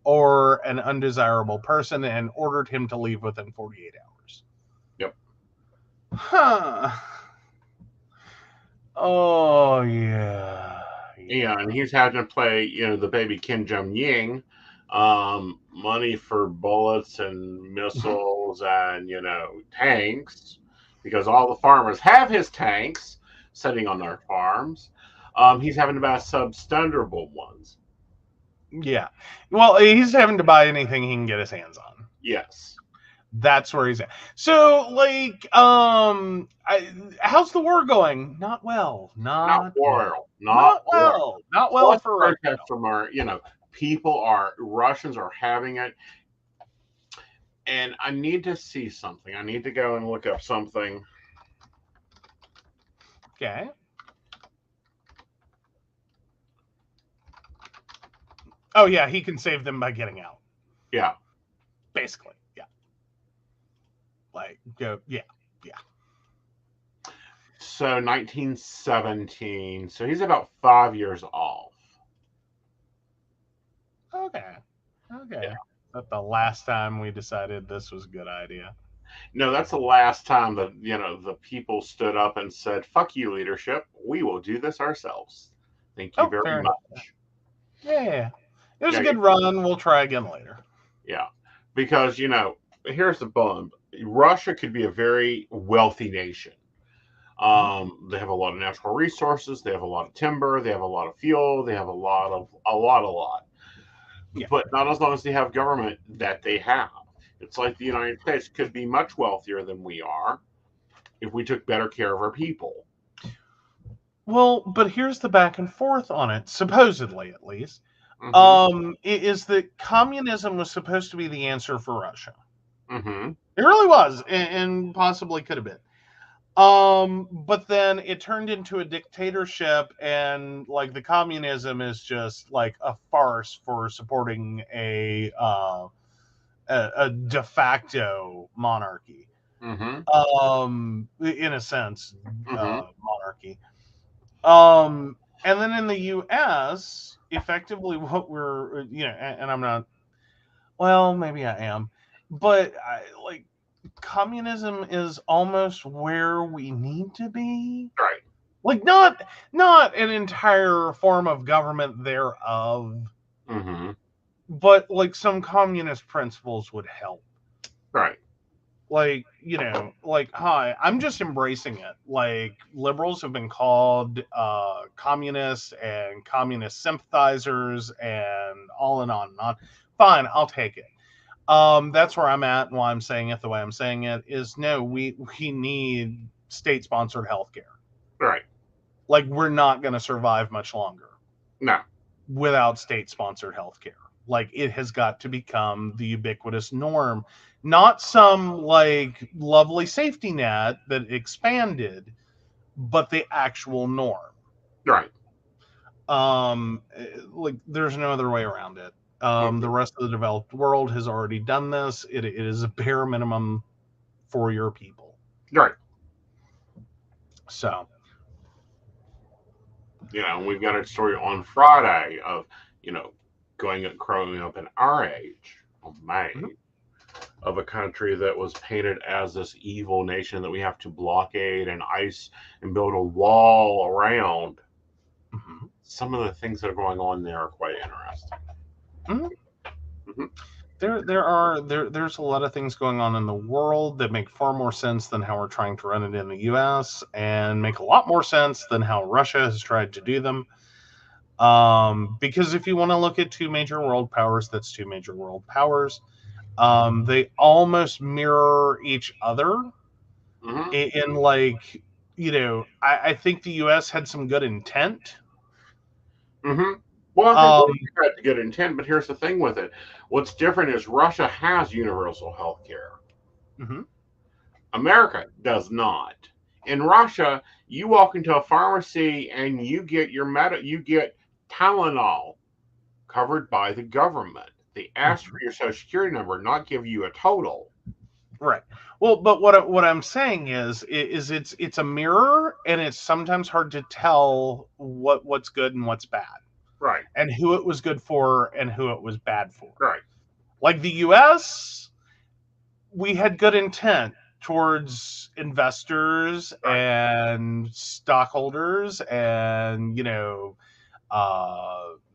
or an undesirable person, and ordered him to leave within 48 hours. Yep. Huh. Oh, yeah. Yeah, and he's having to play, the baby Kim Jong-un, money for bullets and missiles and, tanks, because all the farmers have his tanks sitting on their farms. He's having to buy substandard ones. Yeah. Well, he's having to buy anything he can get his hands on. Yes. That's where he's at. So, like, how's the war going? Not well. Not well. Not well for Russia. Protest from our, Russians are having it. And I need to see something. I need to go and look up something. Okay. Oh, yeah, he can save them by getting out. Yeah. Basically, yeah. Like, yeah. So 1917. So he's about 5 years off. Okay. Yeah. That's the last time we decided this was a good idea. No, that's the last time that, the people stood up and said, fuck you, leadership. We will do this ourselves. Thank you very much. Yeah. It was a good run. We'll try again later. Yeah. Because, here's the bump. Russia could be a very wealthy nation. They have a lot of natural resources. They have a lot of timber. They have a lot of fuel. They have a lot. Yeah. But not as long as they have government that they have. It's like the United States could be much wealthier than we are if we took better care of our people. Well, but here's the back and forth on it, supposedly at least. Mm-hmm. Is that communism was supposed to be the answer for Russia. Mm-hmm. It really was, and possibly could have been. But then it turned into a dictatorship, and like the communism is just like a farce for supporting a de facto monarchy. Mm-hmm. In a sense, Mm-hmm. monarchy. And then in the U.S., effectively what we're, and I'm not, well, maybe I am, but communism is almost where we need to be. Right. Like not an entire form of government thereof, Mm-hmm. but like some communist principles would help. Right. Like, hi, I'm just embracing it. Like, liberals have been called communists and communist sympathizers and on and on and on. Fine, I'll take it. That's where I'm at, and why I'm saying it the way I'm saying it is no, we need state-sponsored healthcare. Right. Like, we're not going to survive much longer. No. Without state-sponsored healthcare. Like, it has got to become the ubiquitous norm. Not some, like, lovely safety net that expanded, but the actual norm. Right. Like, there's no other way around it. The rest of the developed world has already done this. It is a bare minimum for your people. Right. So, We've got a story on Friday of, growing up in our age, of a country that was painted as this evil nation that we have to blockade and ice and build a wall around. Mm-hmm. Some of the things that are going on there are quite interesting. Mm-hmm. Mm-hmm. There's a lot of things going on in the world that make far more sense than how we're trying to run it in the U.S. and make a lot more sense than how Russia has tried to do them. Because if you want to look at two major world powers, that's two major world powers. They almost mirror each other. Mm-hmm. I think the U.S. had some good intent. Mm-hmm. Well, I think we tried to get intent, but here's the thing with it. What's different is Russia has universal health care. Mm-hmm. America does not. In Russia, you walk into a pharmacy and you get you get Tylenol covered by the government. They ask for your social security number, not give you a total. Right. Well, but what I'm saying is it's a mirror, and it's sometimes hard to tell what's good and what's bad. Right. And who it was good for and who it was bad for. Right. Like the U.S., we had good intent towards investors and stockholders and,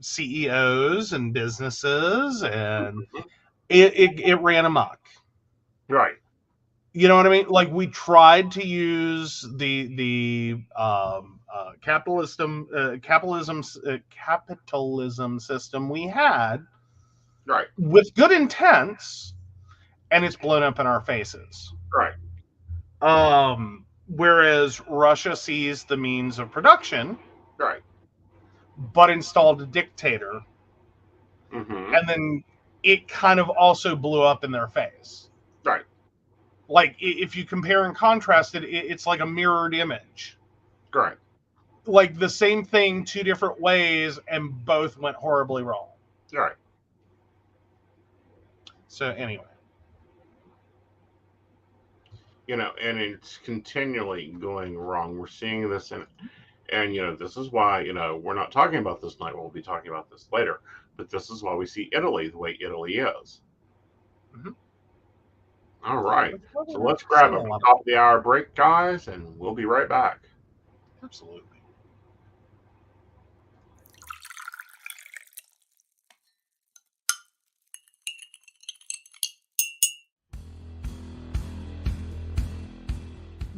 CEOs and businesses, and it ran amok. Right. You know what I mean? Like, we tried to use the capitalism system we had, right, with good intents, and it's blown up in our faces. Right. Whereas Russia sees the means of production, right, but installed a dictator, mm-hmm. and then it kind of also blew up in their face. Right. Like, if you compare and contrast it, it's like a mirrored image. Right. Like the same thing, two different ways, and both went horribly wrong. Right. So anyway. And it's continually going wrong. We're seeing this, and this is why, we're not talking about this tonight. We'll be talking about this later. But this is why we see Italy the way Italy is. Mm-hmm. All right. So let's grab a top of the hour break, guys, and we'll be right back. Absolutely.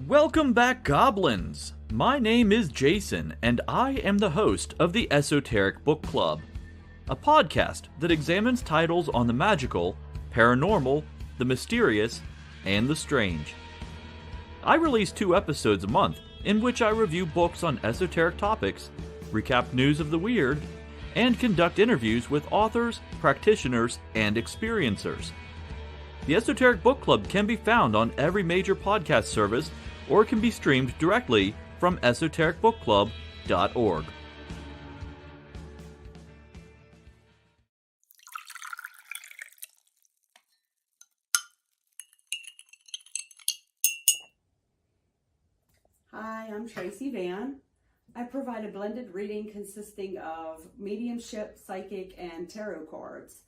Welcome back, Goblins! My name is Jason, and I am the host of the Esoteric Book Club, a podcast that examines titles on the magical, paranormal, the mysterious, and the strange. I release 2 episodes a month in which I review books on esoteric topics, recap news of the weird, and conduct interviews with authors, practitioners, and experiencers. The Esoteric Book Club can be found on every major podcast service or can be streamed directly from esotericbookclub.org. Hi, I'm Tracy Van. I provide a blended reading consisting of mediumship, psychic, and tarot cards.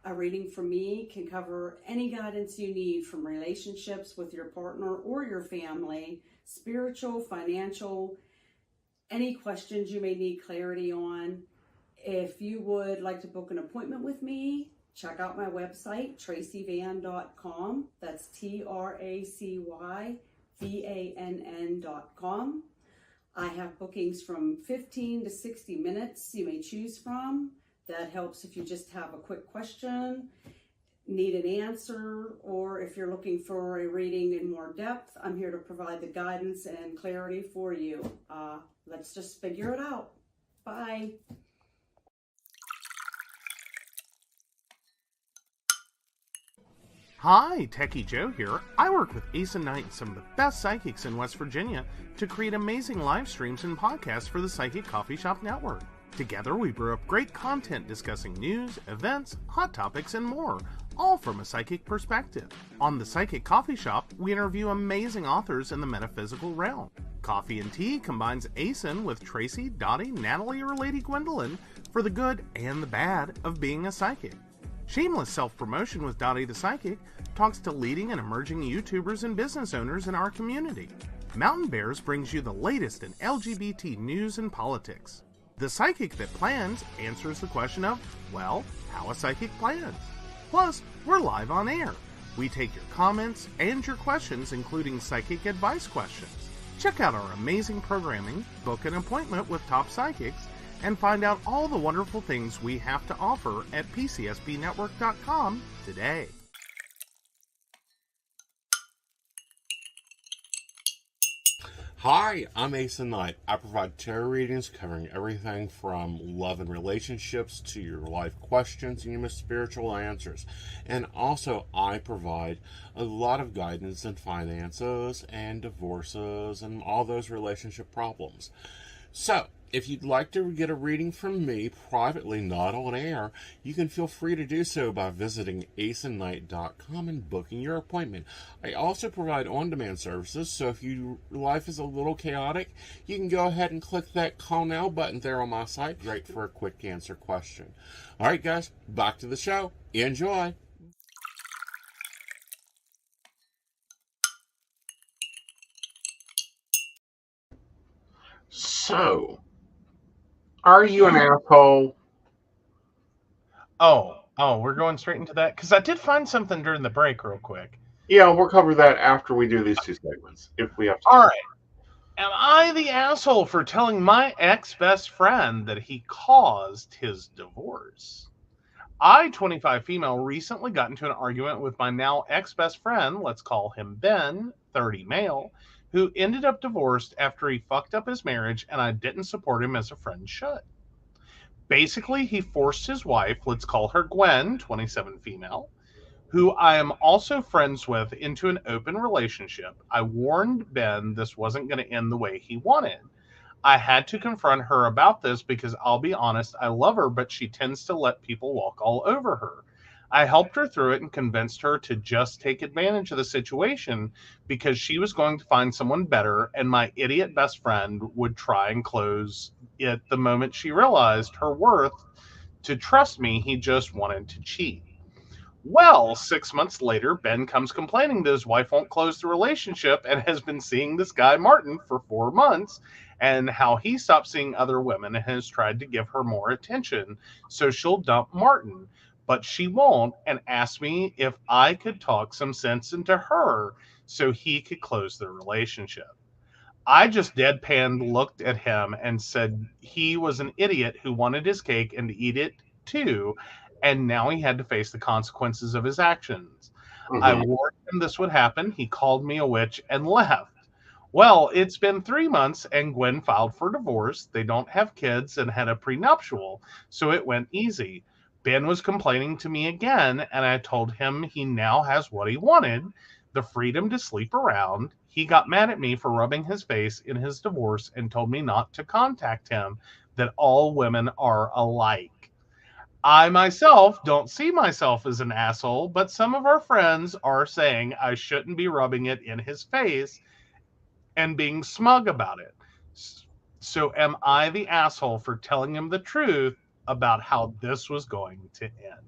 A reading from me can cover any guidance you need from relationships with your partner or your family, spiritual, financial, any questions you may need clarity on. If you would like to book an appointment with me, check out my website, tracyvann.com. That's TracyVann.com. I have bookings from 15 to 60 minutes you may choose from. That helps if you just have a quick question, need an answer, or if you're looking for a reading in more depth, I'm here to provide the guidance and clarity for you. Let's just figure it out. Bye. Hi, Techie Joe here. I work with Aeson Knight, some of the best psychics in West Virginia, to create amazing live streams and podcasts for the Psychic Coffee Shop Network. Together, we brew up great content discussing news, events, hot topics, and more, all from a psychic perspective. On the Psychic Coffee Shop, we interview amazing authors in the metaphysical realm. Coffee and Tea combines Aeson with Tracy, Dottie, Natalie, or Lady Gwendolyn for the good and the bad of being a psychic. Shameless Self-Promotion with Dottie the Psychic talks to leading and emerging YouTubers and business owners in our community. Mountain Bears brings you the latest in LGBT news and politics. The Psychic That Plans answers the question of, well, how a psychic plans. Plus, we're live on air. We take your comments and your questions, including psychic advice questions. Check out our amazing programming, book an appointment with top psychics, and find out all the wonderful things we have to offer at pcsbnetwork.com today. Hi, I'm Aeson Knight. I provide tarot readings covering everything from love and relationships to your life questions and your most spiritual answers. And also, I provide a lot of guidance in finances and divorces and all those relationship problems. So, if you'd like to get a reading from me privately, not on air, you can feel free to do so by visiting aesonknight.com and booking your appointment. I also provide on-demand services, so if your life is a little chaotic, you can go ahead and click that call now button there on my site, right for a quick answer question. All right, guys, back to the show. Enjoy. So, are you an asshole? Oh, we're going straight into that? Because I did find something during the break real quick. Yeah, we'll cover that after we do these two segments, if we have to. All right. Am I the asshole for telling my ex-best friend that he caused his divorce? I, 25 female, recently got into an argument with my now ex-best friend, let's call him Ben, 30 male, who ended up divorced after he fucked up his marriage and I didn't support him as a friend should. Basically, he forced his wife, let's call her Gwen, 27 female, who I am also friends with, into an open relationship. I warned Ben this wasn't going to end the way he wanted. I had to confront her about this because I'll be honest, I love her, but she tends to let people walk all over her. I helped her through it and convinced her to just take advantage of the situation because she was going to find someone better, and my idiot best friend would try and close it the moment she realized her worth. To trust me, he just wanted to cheat. Well, 6 months later, Ben comes complaining that his wife won't close the relationship and has been seeing this guy, Martin, for 4 months, and how he stopped seeing other women and has tried to give her more attention, so she'll dump Martin. But she won't, and asked me if I could talk some sense into her so he could close the relationship. I just deadpan looked at him and said he was an idiot who wanted his cake and to eat it too, and now he had to face the consequences of his actions. I warned him this would happen. He called me a witch and left. Well, it's been 3 months and Gwen filed for divorce. They don't have kids and had a prenuptial, so it went easy. Ben was complaining to me again, and I told him he now has what he wanted, the freedom to sleep around. He got mad at me for rubbing his face in his divorce and told me not to contact him, that all women are alike. I myself don't see myself as an asshole, but some of our friends are saying I shouldn't be rubbing it in his face and being smug about it. So am I the asshole for telling him the truth about how this was going to end?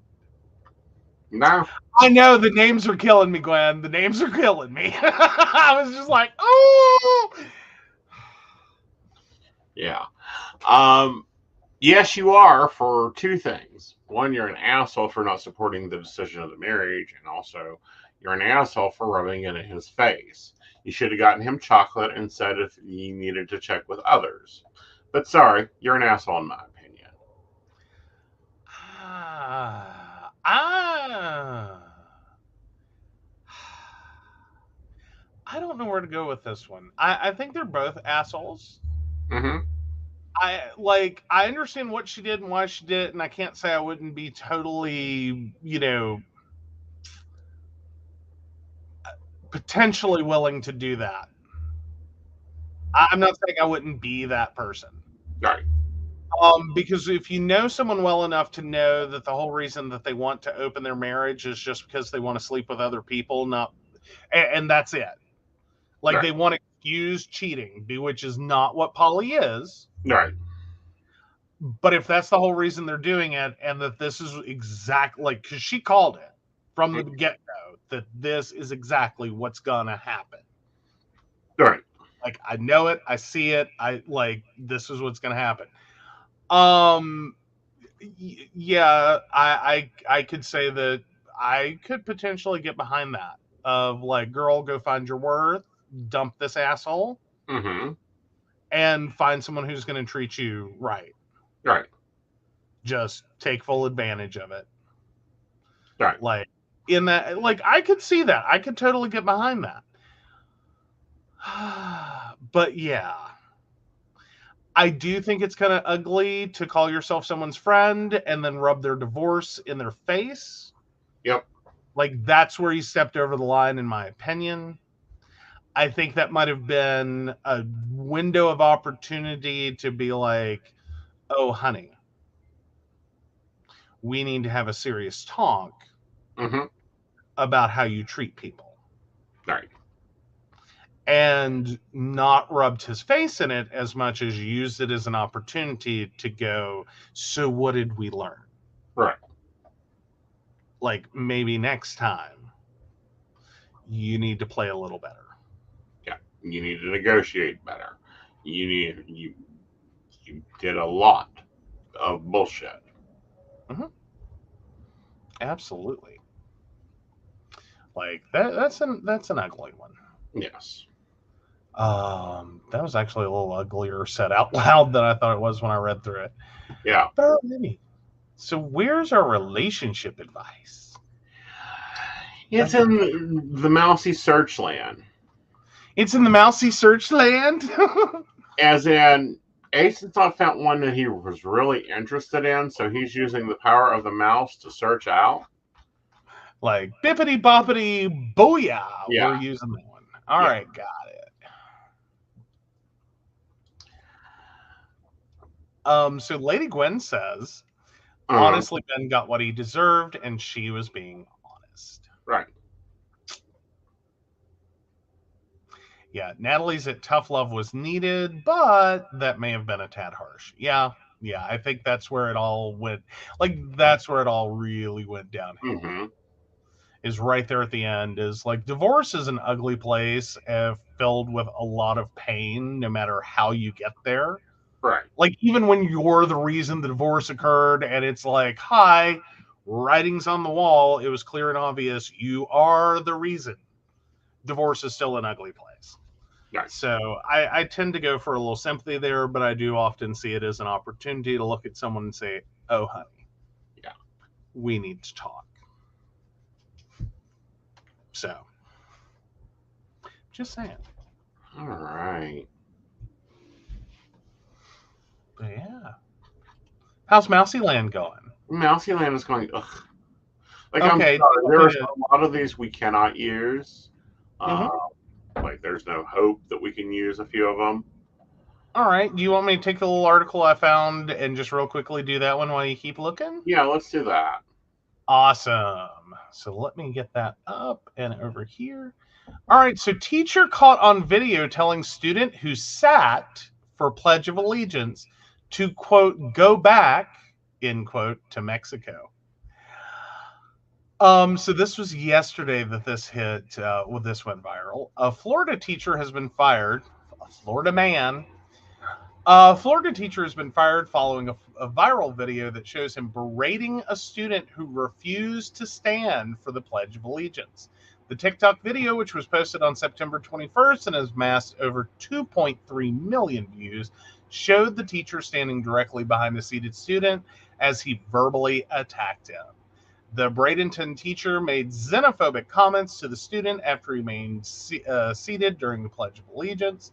No. I know the names are killing me, Gwen. The names are killing me. I was just like, oh. Yeah. Yes, you are for two things. One, you're an asshole for not supporting the decision of the marriage, and also you're an asshole for rubbing it in his face. You should have gotten him chocolate and said if he needed to check with others. But sorry, you're an asshole in my opinion. I don't know where to go with this one. I think they're both assholes. I understand what she did and why she did it, and I can't say I wouldn't be totally, potentially willing to do that. I'm not saying I wouldn't be that person. Right. Because if you know someone well enough to know that the whole reason that they want to open their marriage is just because they want to sleep with other people, and that's it. Like, Right. they want to excuse cheating, which is not what poly is. Right. But if that's the whole reason they're doing it, and that this is exactly, like, because she called it from the get-go, that this is exactly what's gonna happen. Right. Like, I know it, I see it, this is what's gonna happen. Yeah, I could say that I could potentially get behind that. Of like, girl, go find your worth, dump this asshole, Mm-hmm. and find someone who's going to treat you right. Right. Just take full advantage of it. Right. Like, in that, like, I could see that. I could totally get behind that. But yeah, I do think it's kind of ugly to call yourself someone's friend and then rub their divorce in their face. Yep. Like, that's where he stepped over the line, in my opinion. I think that might have been a window of opportunity to be like, oh, honey, we need to have a serious talk about how you treat people. Right. And not rubbed his face in it as much as used it as an opportunity to go, so what did we learn? Right. Like, maybe next time you need to play a little better. Yeah. You need to negotiate better. You did a lot of bullshit. Absolutely. Like, that's an ugly one. Yes. That was actually a little uglier said out loud than I thought it was when I read through it. Yeah. But alrighty. So where's our relationship advice? It's in the mousy search land. It's in the mousy search land? As in, Aeson found one that he was really interested in, so he's using the power of the mouse to search out. Like, bippity boppity booyah. Yeah. We're using that one. All right, got it. So Lady Gwen says, honestly, Ben got what he deserved, and she was being honest. Right. Yeah, Natalie's at tough love was needed, but that may have been a tad harsh. Yeah, I think that's where it all went. Like, that's where it all really went downhill. Is right there at the end. Is like, divorce is an ugly place, filled with a lot of pain, no matter how you get there. Right. Like, even when you're the reason the divorce occurred, and it's like, hi, writing's on the wall, it was clear and obvious, you are the reason. Divorce is still an ugly place. Right. So I tend to go for a little sympathy there, but I do often see it as an opportunity to look at someone and say, oh, honey, yeah, we need to talk. So, just saying. All right. But yeah. How's Mousyland going? Mousyland is going, ugh. Like, okay, I'm sorry, there's a lot of these we cannot use. Like, there's no hope that we can use a few of them. All right. Do you want me to take the little article I found and just real quickly do that one while you keep looking? Yeah, let's do that. Awesome. So let me get that up and over here. All right. So teacher caught on video telling student who sat for Pledge of Allegiance to, quote, go back, end quote, to Mexico. So this was yesterday that this hit, this went viral. A Florida teacher has been fired. A Florida man. A Florida teacher has been fired following a viral video that shows him berating a student who refused to stand for the Pledge of Allegiance. The TikTok video, which was posted on September 21st and has amassed over 2.3 million views, showed the teacher standing directly behind a seated student as he verbally attacked him. The Bradenton teacher made xenophobic comments to the student after he remained seated during the Pledge of Allegiance.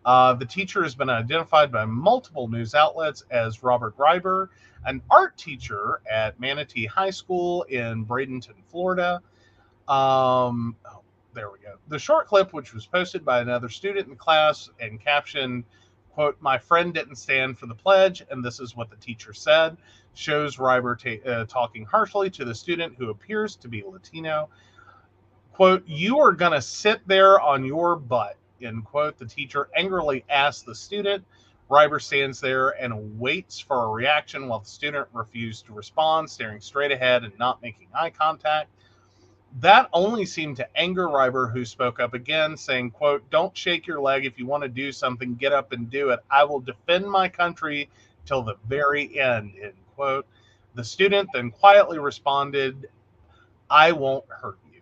The teacher has been identified by multiple news outlets as Robert Reiber, an art teacher at Manatee High School in Bradenton, Florida. There we go. The short clip, which was posted by another student in class and captioned, Quote, my friend didn't stand for the pledge, and this is what the teacher said. Shows Reiber talking harshly to the student who appears to be Latino. Quote, you are going to sit there on your butt, end quote. The teacher angrily asks the student. Reiber stands there and waits for a reaction while the student refused to respond, staring straight ahead and not making eye contact. That only seemed to anger Reiber, who spoke up again, saying, quote, don't shake your leg. If you want to do something, get up and do it. I will defend my country till the very end, end quote. The student then quietly responded, I won't hurt you.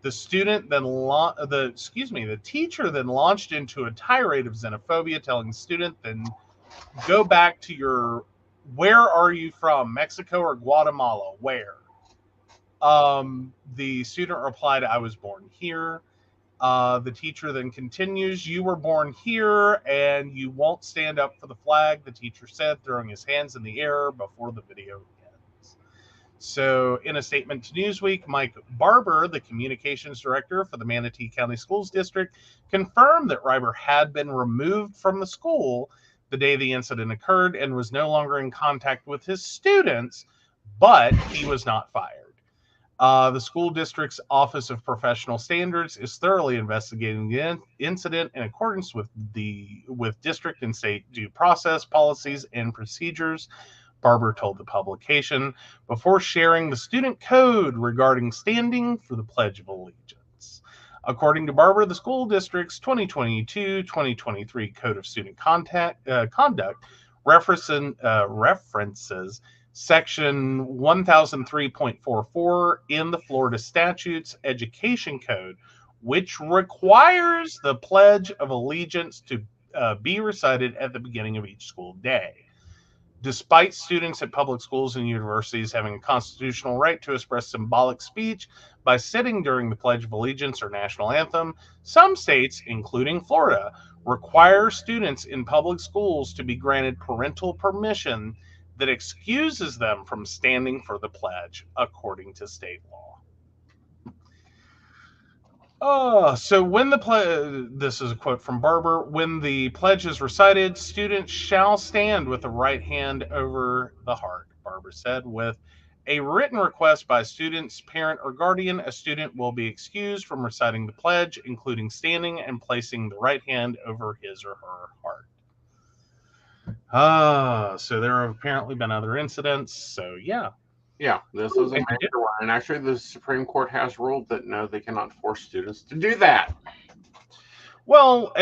The student then, the teacher then launched into a tirade of xenophobia, telling the student, then go back to your, where are you from, Mexico or Guatemala? Where? The student replied, I was born here. The teacher then continues, you were born here and you won't stand up for the flag, the teacher said, throwing his hands in the air before the video ends. So in a statement to Newsweek, Mike Barber, the communications director for the Manatee County Schools District, confirmed that Reiber had been removed from the school the day the incident occurred and was no longer in contact with his students, but he was not fired. The school district's Office of Professional Standards is thoroughly investigating the incident in accordance with district and state due process policies and procedures, Barber told the publication, before sharing the student code regarding standing for the Pledge of Allegiance. According to Barber, the school district's 2022-2023 Code of Student Conduct references Section 1003.44 in the Florida Statutes Education Code, which requires the Pledge of Allegiance to be recited at the beginning of each school day. Despite students at public schools and universities having a constitutional right to express symbolic speech by sitting during the Pledge of Allegiance or national anthem, some states, including Florida, require students in public schools to be granted parental permission that excuses them from standing for the pledge, according to state law. So when the pledge, this is a quote from Barber, when the pledge is recited, students shall stand with the right hand over the heart, Barber said. With a written request by a student's parent or guardian, a student will be excused from reciting the pledge, including standing and placing the right hand over his or her heart. So there have apparently been other incidents. So yeah, this is a major one. And actually, the Supreme Court has ruled that no, they cannot force students to do that. Well,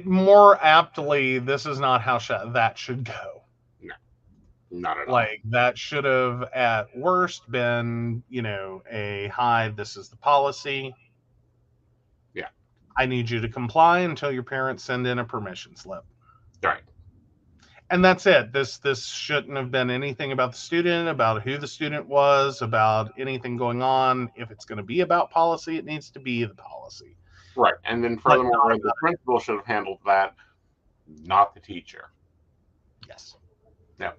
more aptly, this is not how that should go. No, not at all. Like that should have at worst been, a hi, this is the policy. Yeah, I need you to comply until your parents send in a permission slip. Right. And that's it. This shouldn't have been anything about the student, about who the student was, about anything going on. If it's going to be about policy, it needs to be the policy. Right. And then furthermore, the principal should have handled that, not the teacher. Yes. Yep.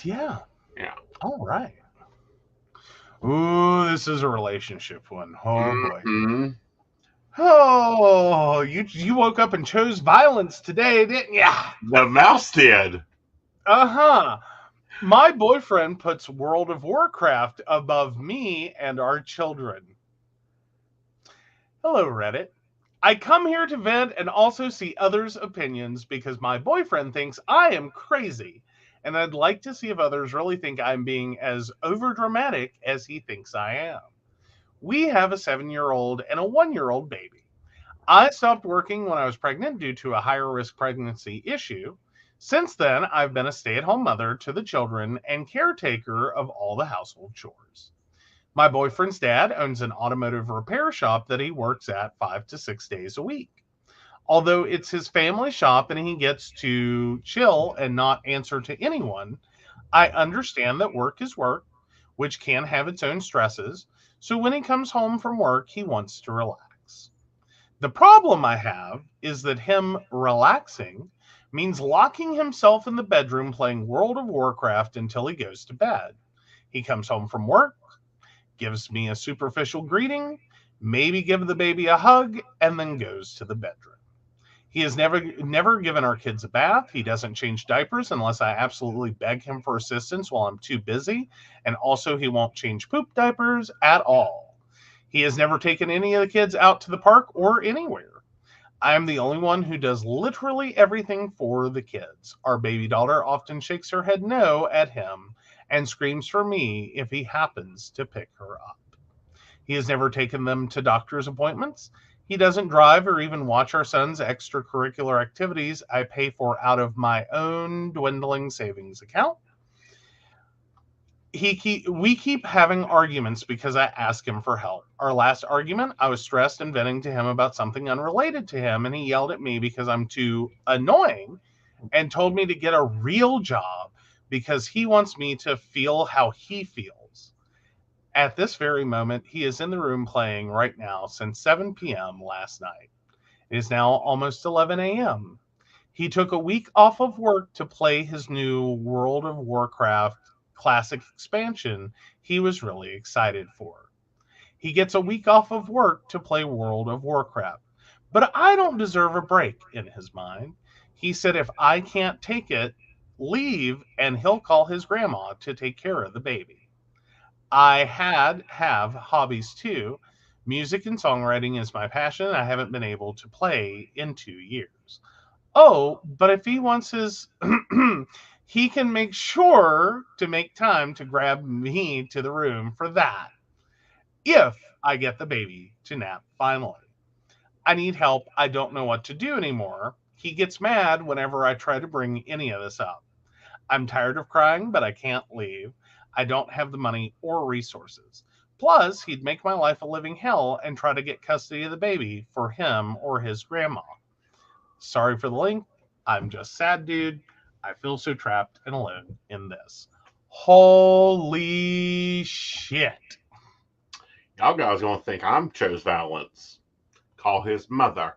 Yeah. Yeah. All right. Ooh, this is a relationship one. Oh, boy. Oh, you woke up and chose violence today, didn't you? The mouse did. Uh-huh. My boyfriend puts World of Warcraft above me and our children. Hello, Reddit. I come here to vent and also see others' opinions because my boyfriend thinks I am crazy, and I'd like to see if others really think I'm being as overdramatic as he thinks I am. We have a 7-year-old and a 1-year-old baby. I stopped working when I was pregnant due to a higher risk pregnancy issue. Since then, I've been a stay-at-home mother to the children and caretaker of all the household chores. My boyfriend's dad owns an automotive repair shop that he works at 5 to 6 days a week. Although it's his family shop and he gets to chill and not answer to anyone, I understand that work is work, which can have its own stresses. So when he comes home from work, he wants to relax. The problem I have is that him relaxing means locking himself in the bedroom playing World of Warcraft until he goes to bed. He comes home from work, gives me a superficial greeting, maybe give the baby a hug, and then goes to the bedroom. He has never given our kids a bath. He doesn't change diapers unless I absolutely beg him for assistance while I'm too busy. And also, he won't change poop diapers at all. He has never taken any of the kids out to the park or anywhere. I am the only one who does literally everything for the kids. Our baby daughter often shakes her head no at him and screams for me if he happens to pick her up. He has never taken them to doctor's appointments. He doesn't drive or even watch our son's extracurricular activities I pay for out of my own dwindling savings account. We keep having arguments because I ask him for help. Our last argument, I was stressed and venting to him about something unrelated to him, and he yelled at me because I'm too annoying and told me to get a real job because he wants me to feel how he feels. At this very moment, he is in the room playing right now since 7 p.m. last night. It is now almost 11 a.m. He took a week off of work to play his new World of Warcraft classic expansion he was really excited for. He gets a week off of work to play World of Warcraft. But I don't deserve a break in his mind. He said if I can't take it, leave, and he'll call his grandma to take care of the baby. I have hobbies too. Music and songwriting is my passion. I haven't been able to play in 2 years. Oh, but if he wants his, he can make sure to make time to grab me to the room for that. If I get the baby to nap finally. I need help. I don't know what to do anymore. He gets mad whenever I try to bring any of this up. I'm tired of crying, but I can't leave. I don't have the money or resources. Plus, he'd make my life a living hell and try to get custody of the baby for him or his grandma. Sorry for the link. I'm just sad, dude. I feel so trapped and alone in this. Holy shit. Y'all guys gonna think I'm chose violence. Call his mother.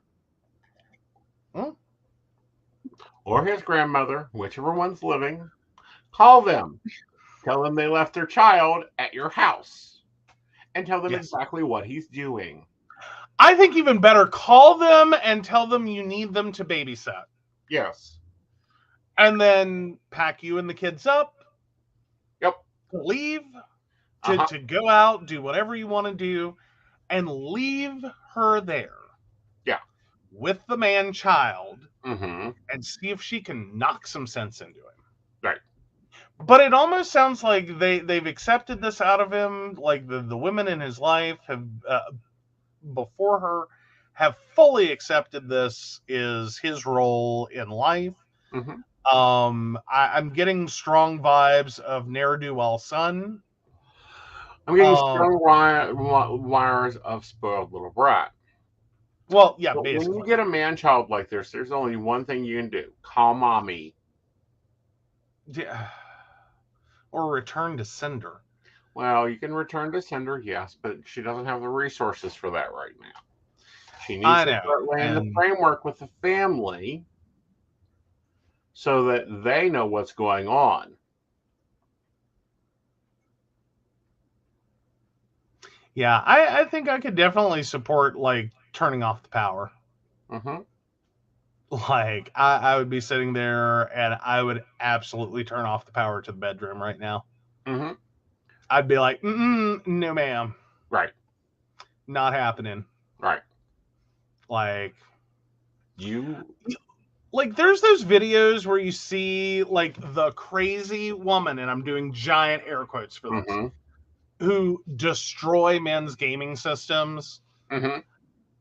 Or his grandmother, whichever one's living. Call them. Tell them they left their child at your house. And tell them exactly what he's doing. I think even better, call them and tell them you need them to babysit. Yes. And then pack you and the kids up. Yep. Leave to go out, do whatever you want to do, and leave her there. Yeah. With the man-child. Mm-hmm. And see if she can knock some sense into him. Right. But it almost sounds like they've accepted this out of him. Like the women in his life have, before her, have fully accepted this is his role in life. Mm-hmm. I'm getting strong vibes of ne'er-do-well son. I'm getting strong wires of spoiled little brat. Well, yeah, but basically. When you get a man-child like this, there's only one thing you can do. Call mommy. Yeah. Or return to sender. Well, you can return to sender, yes, but she doesn't have the resources for that right now. She needs to start laying the framework with the family so that they know what's going on. Yeah, I think I could definitely support, like, turning off the power. Mm-hmm. Like, I would be sitting there and I would absolutely turn off the power to the bedroom right now. Mm-hmm. I'd be like, no, ma'am. Right. Not happening. Right. Like, like, there's those videos where you see, like, the crazy woman, and I'm doing giant air quotes for this, who destroy men's gaming systems. Mm-hmm.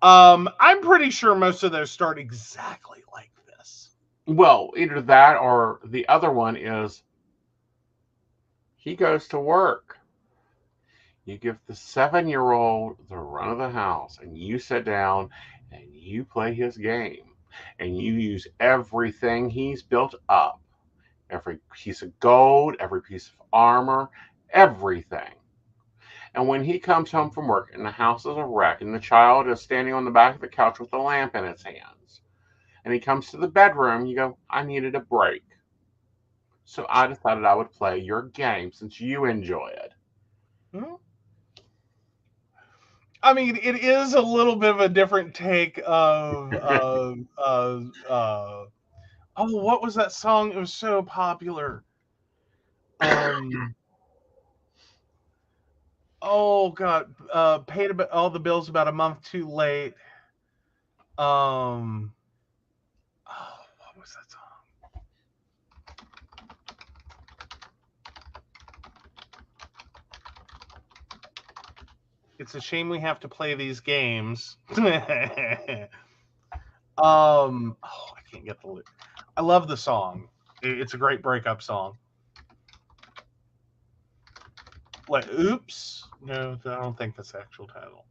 I'm pretty sure most of those start exactly like this. Well, either that or the other one is he goes to work. You give the 7-year-old the run of the house, and you sit down and you play his game, and you use everything he's built up, every piece of gold, every piece of armor, everything. And when he comes home from work and the house is a wreck and the child is standing on the back of the couch with a lamp in its hands, and he comes to the bedroom, you go, I needed a break. So I decided I would play your game since you enjoy it. I mean, it is a little bit of a different take of oh, what was that song? It was so popular. Oh God, paid about all the bills about a month too late. Oh, what was that song? It's a shame we have to play these games. Oh, I can't get the lyric. I love the song. It's a great breakup song. Like, oops. No, I don't think that's the actual title.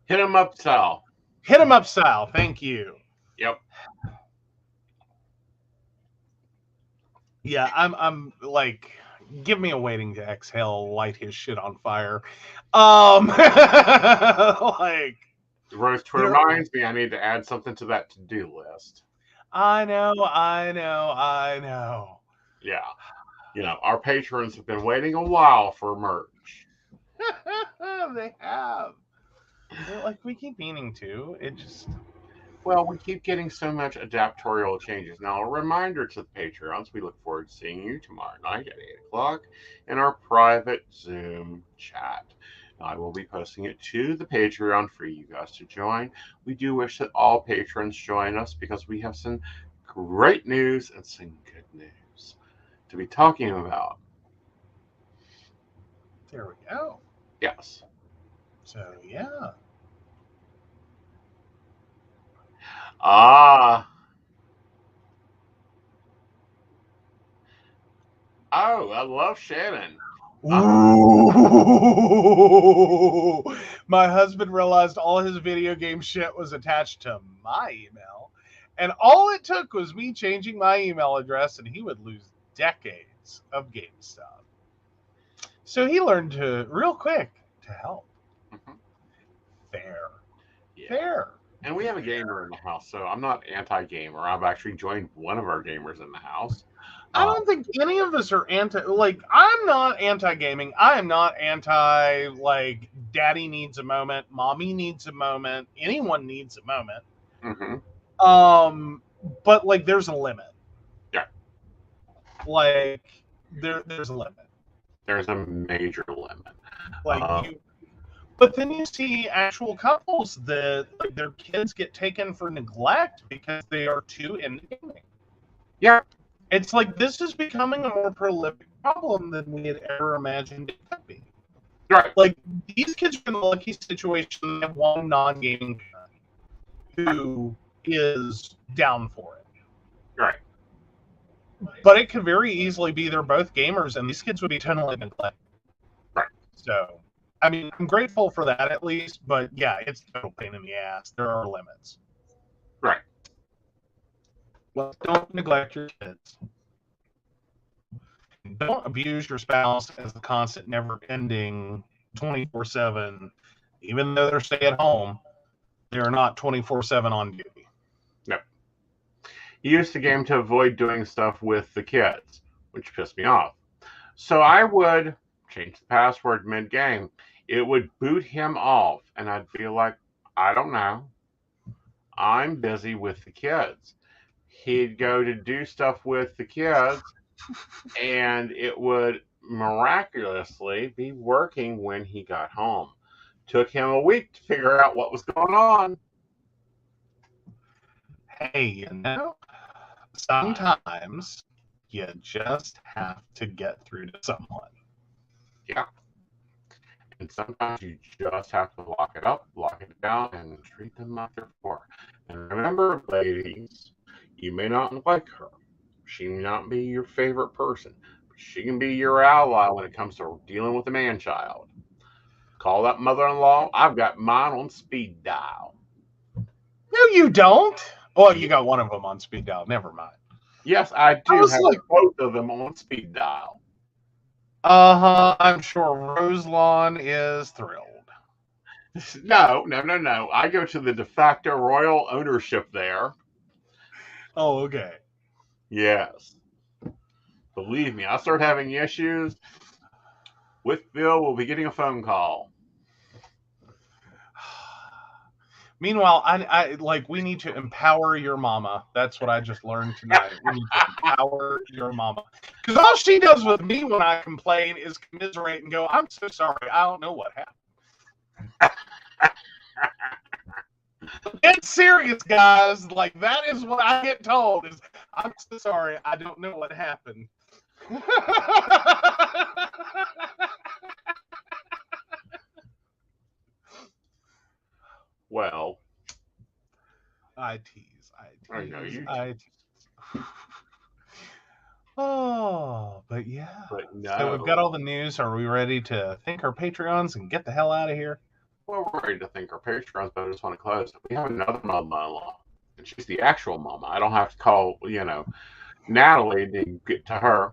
Hit 'em up, Sal. Hit 'em up style. Thank you. Yep. Yeah, I'm like, give me a waiting to exhale, light his shit on fire. Like, Rose reminds me I need to add something to that to-do list. I know. Yeah. You know, our patrons have been waiting a while for merch. They have. Like, we keep meaning to. It just... Well, we keep getting so much adaptorial changes. Now, a reminder to the Patreons, we look forward to seeing you tomorrow night at 8 o'clock in our private Zoom chat. Now, I will be posting it to the Patreon for you guys to join. We do wish that all patrons join us because we have some great news and some good news to be talking about. There we go. Yes. So, yeah. Oh, I love Shannon. Ooh. My husband realized all his video game shit was attached to my email. And all it took was me changing my email address, and he would lose decades of game stuff. So he learned to, real quick, to help. Mhm. Fair. Yeah. Fair. And we have a gamer in the house, so I'm not anti-gamer. I've actually joined one of our gamers in the house. I don't think any of us are I'm not anti-gaming. I am not anti, like, daddy needs a moment, mommy needs a moment, anyone needs a moment. Mm-hmm. But, like, there's a limit. Yeah. Like, there's a limit. There's a major limit. Like, but then you see actual couples that, like, their kids get taken for neglect because they are too into gaming. Yeah. It's like, this is becoming a more prolific problem than we had ever imagined it could be. Right. Like, these kids are in the lucky situation they have one non-gaming parent who is down for it. Right. But it could very easily be they're both gamers, and these kids would be totally neglected. Right. So, I mean, I'm grateful for that at least, but yeah, it's a total pain in the ass. There are limits. Right. Well, don't neglect your kids. Don't abuse your spouse as the constant, never-ending 24/7. Even though they're stay at home, they're not 24/7 on duty. No. He used the game to avoid doing stuff with the kids, which pissed me off. So I would change the password mid-game. It would boot him off, and I'd be like, I don't know. I'm busy with the kids. He'd go to do stuff with the kids, and it would miraculously be working when he got home. Took him a week to figure out what was going on. Hey, you know, sometimes you just have to get through to someone. Yeah. And sometimes you just have to lock it up, lock it down, and treat them like they're poor. And remember, ladies, you may not like her. She may not be your favorite person, but she can be your ally when it comes to dealing with a man-child. Call that mother-in-law. I've got mine on speed dial. No, you don't. Well, you got one of them on speed dial. Never mind. Yes, I do was have like- both of them on speed dial. I'm sure Roselawn is thrilled. No. I go to the de facto royal ownership there. Oh, okay. Yes. Believe me, I start having issues with Bill. We'll be getting a phone call. Meanwhile, I like we need to empower your mama. That's what I just learned tonight. We need to empower your mama. Because all she does with me when I complain is commiserate and go, I'm so sorry. I don't know what happened. It's serious, guys. Like, that is what I get told is, I'm so sorry. I don't know what happened. Well, I tease. I know you. Oh, but yeah. But no. So we've got all the news. Are we ready to thank our Patreons and get the hell out of here? Well, we're ready to thank our Patreons, but I just want to close. We have another mother-in-law, and she's the actual mama. I don't have to call, Natalie to get to her.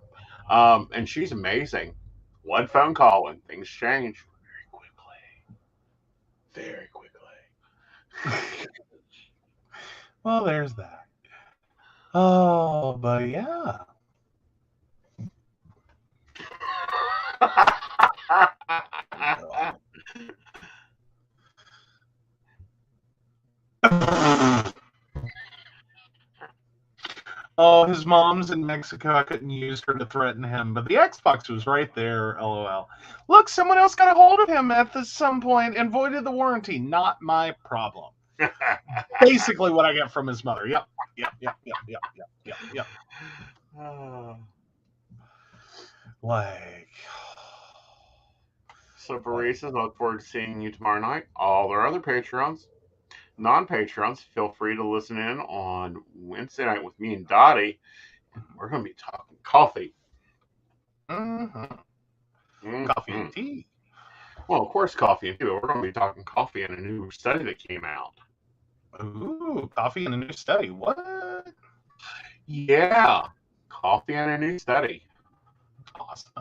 And she's amazing. One phone call and things change very quickly. Well, there's that. Oh, but yeah. Oh, his mom's in Mexico. I couldn't use her to threaten him, but the Xbox was right there. LOL. Look, someone else got a hold of him at some point and voided the warranty. Not my problem. Basically, what I get from his mother. Yep. Like. So, Baristas, I look forward to seeing you tomorrow night. All our other Patreons, non-Patreons, feel free to listen in on Wednesday night with me and Dottie. We're going to be talking coffee. Mm-hmm. Coffee and tea. Well, of course, coffee and tea. But we're going to be talking coffee and a new study that came out. Ooh, coffee and a new study. What? Yeah, coffee and a new study. Awesome.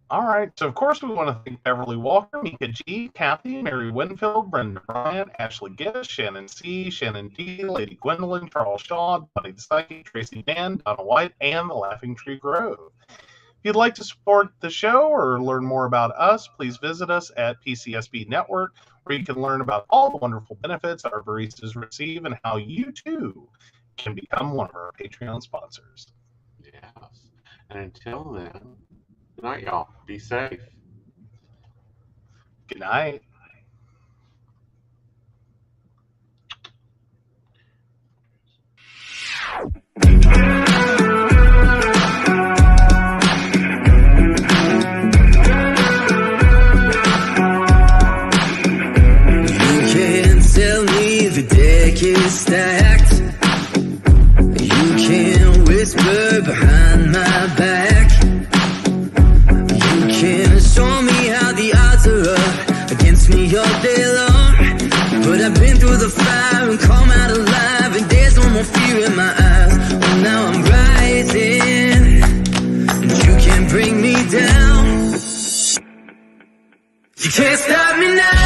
All right, so of course we want to thank Beverly Walker, Mika G, Kathy, Mary Winfield, Brenda Bryant, Ashley Gish, Shannon C, Shannon D, Lady Gwendolyn, Charles Shaw, Buddy the Psychic, Tracy Dan, Donna White, and the Laughing Tree Grove. If you'd like to support the show or learn more about us, please visit us at PCSB Network, where you can learn about all the wonderful benefits our baristas receive and how you too can become one of our Patreon sponsors. Yes. And until then, good night, y'all. Be safe. Good night. The deck is stacked. You can whisper behind my back. You can show me how the odds are up against me all day long. But I've been through the fire and come out alive, and there's no more fear in my eyes. Oh, now I'm rising, and you can't bring me down. You can't stop me now.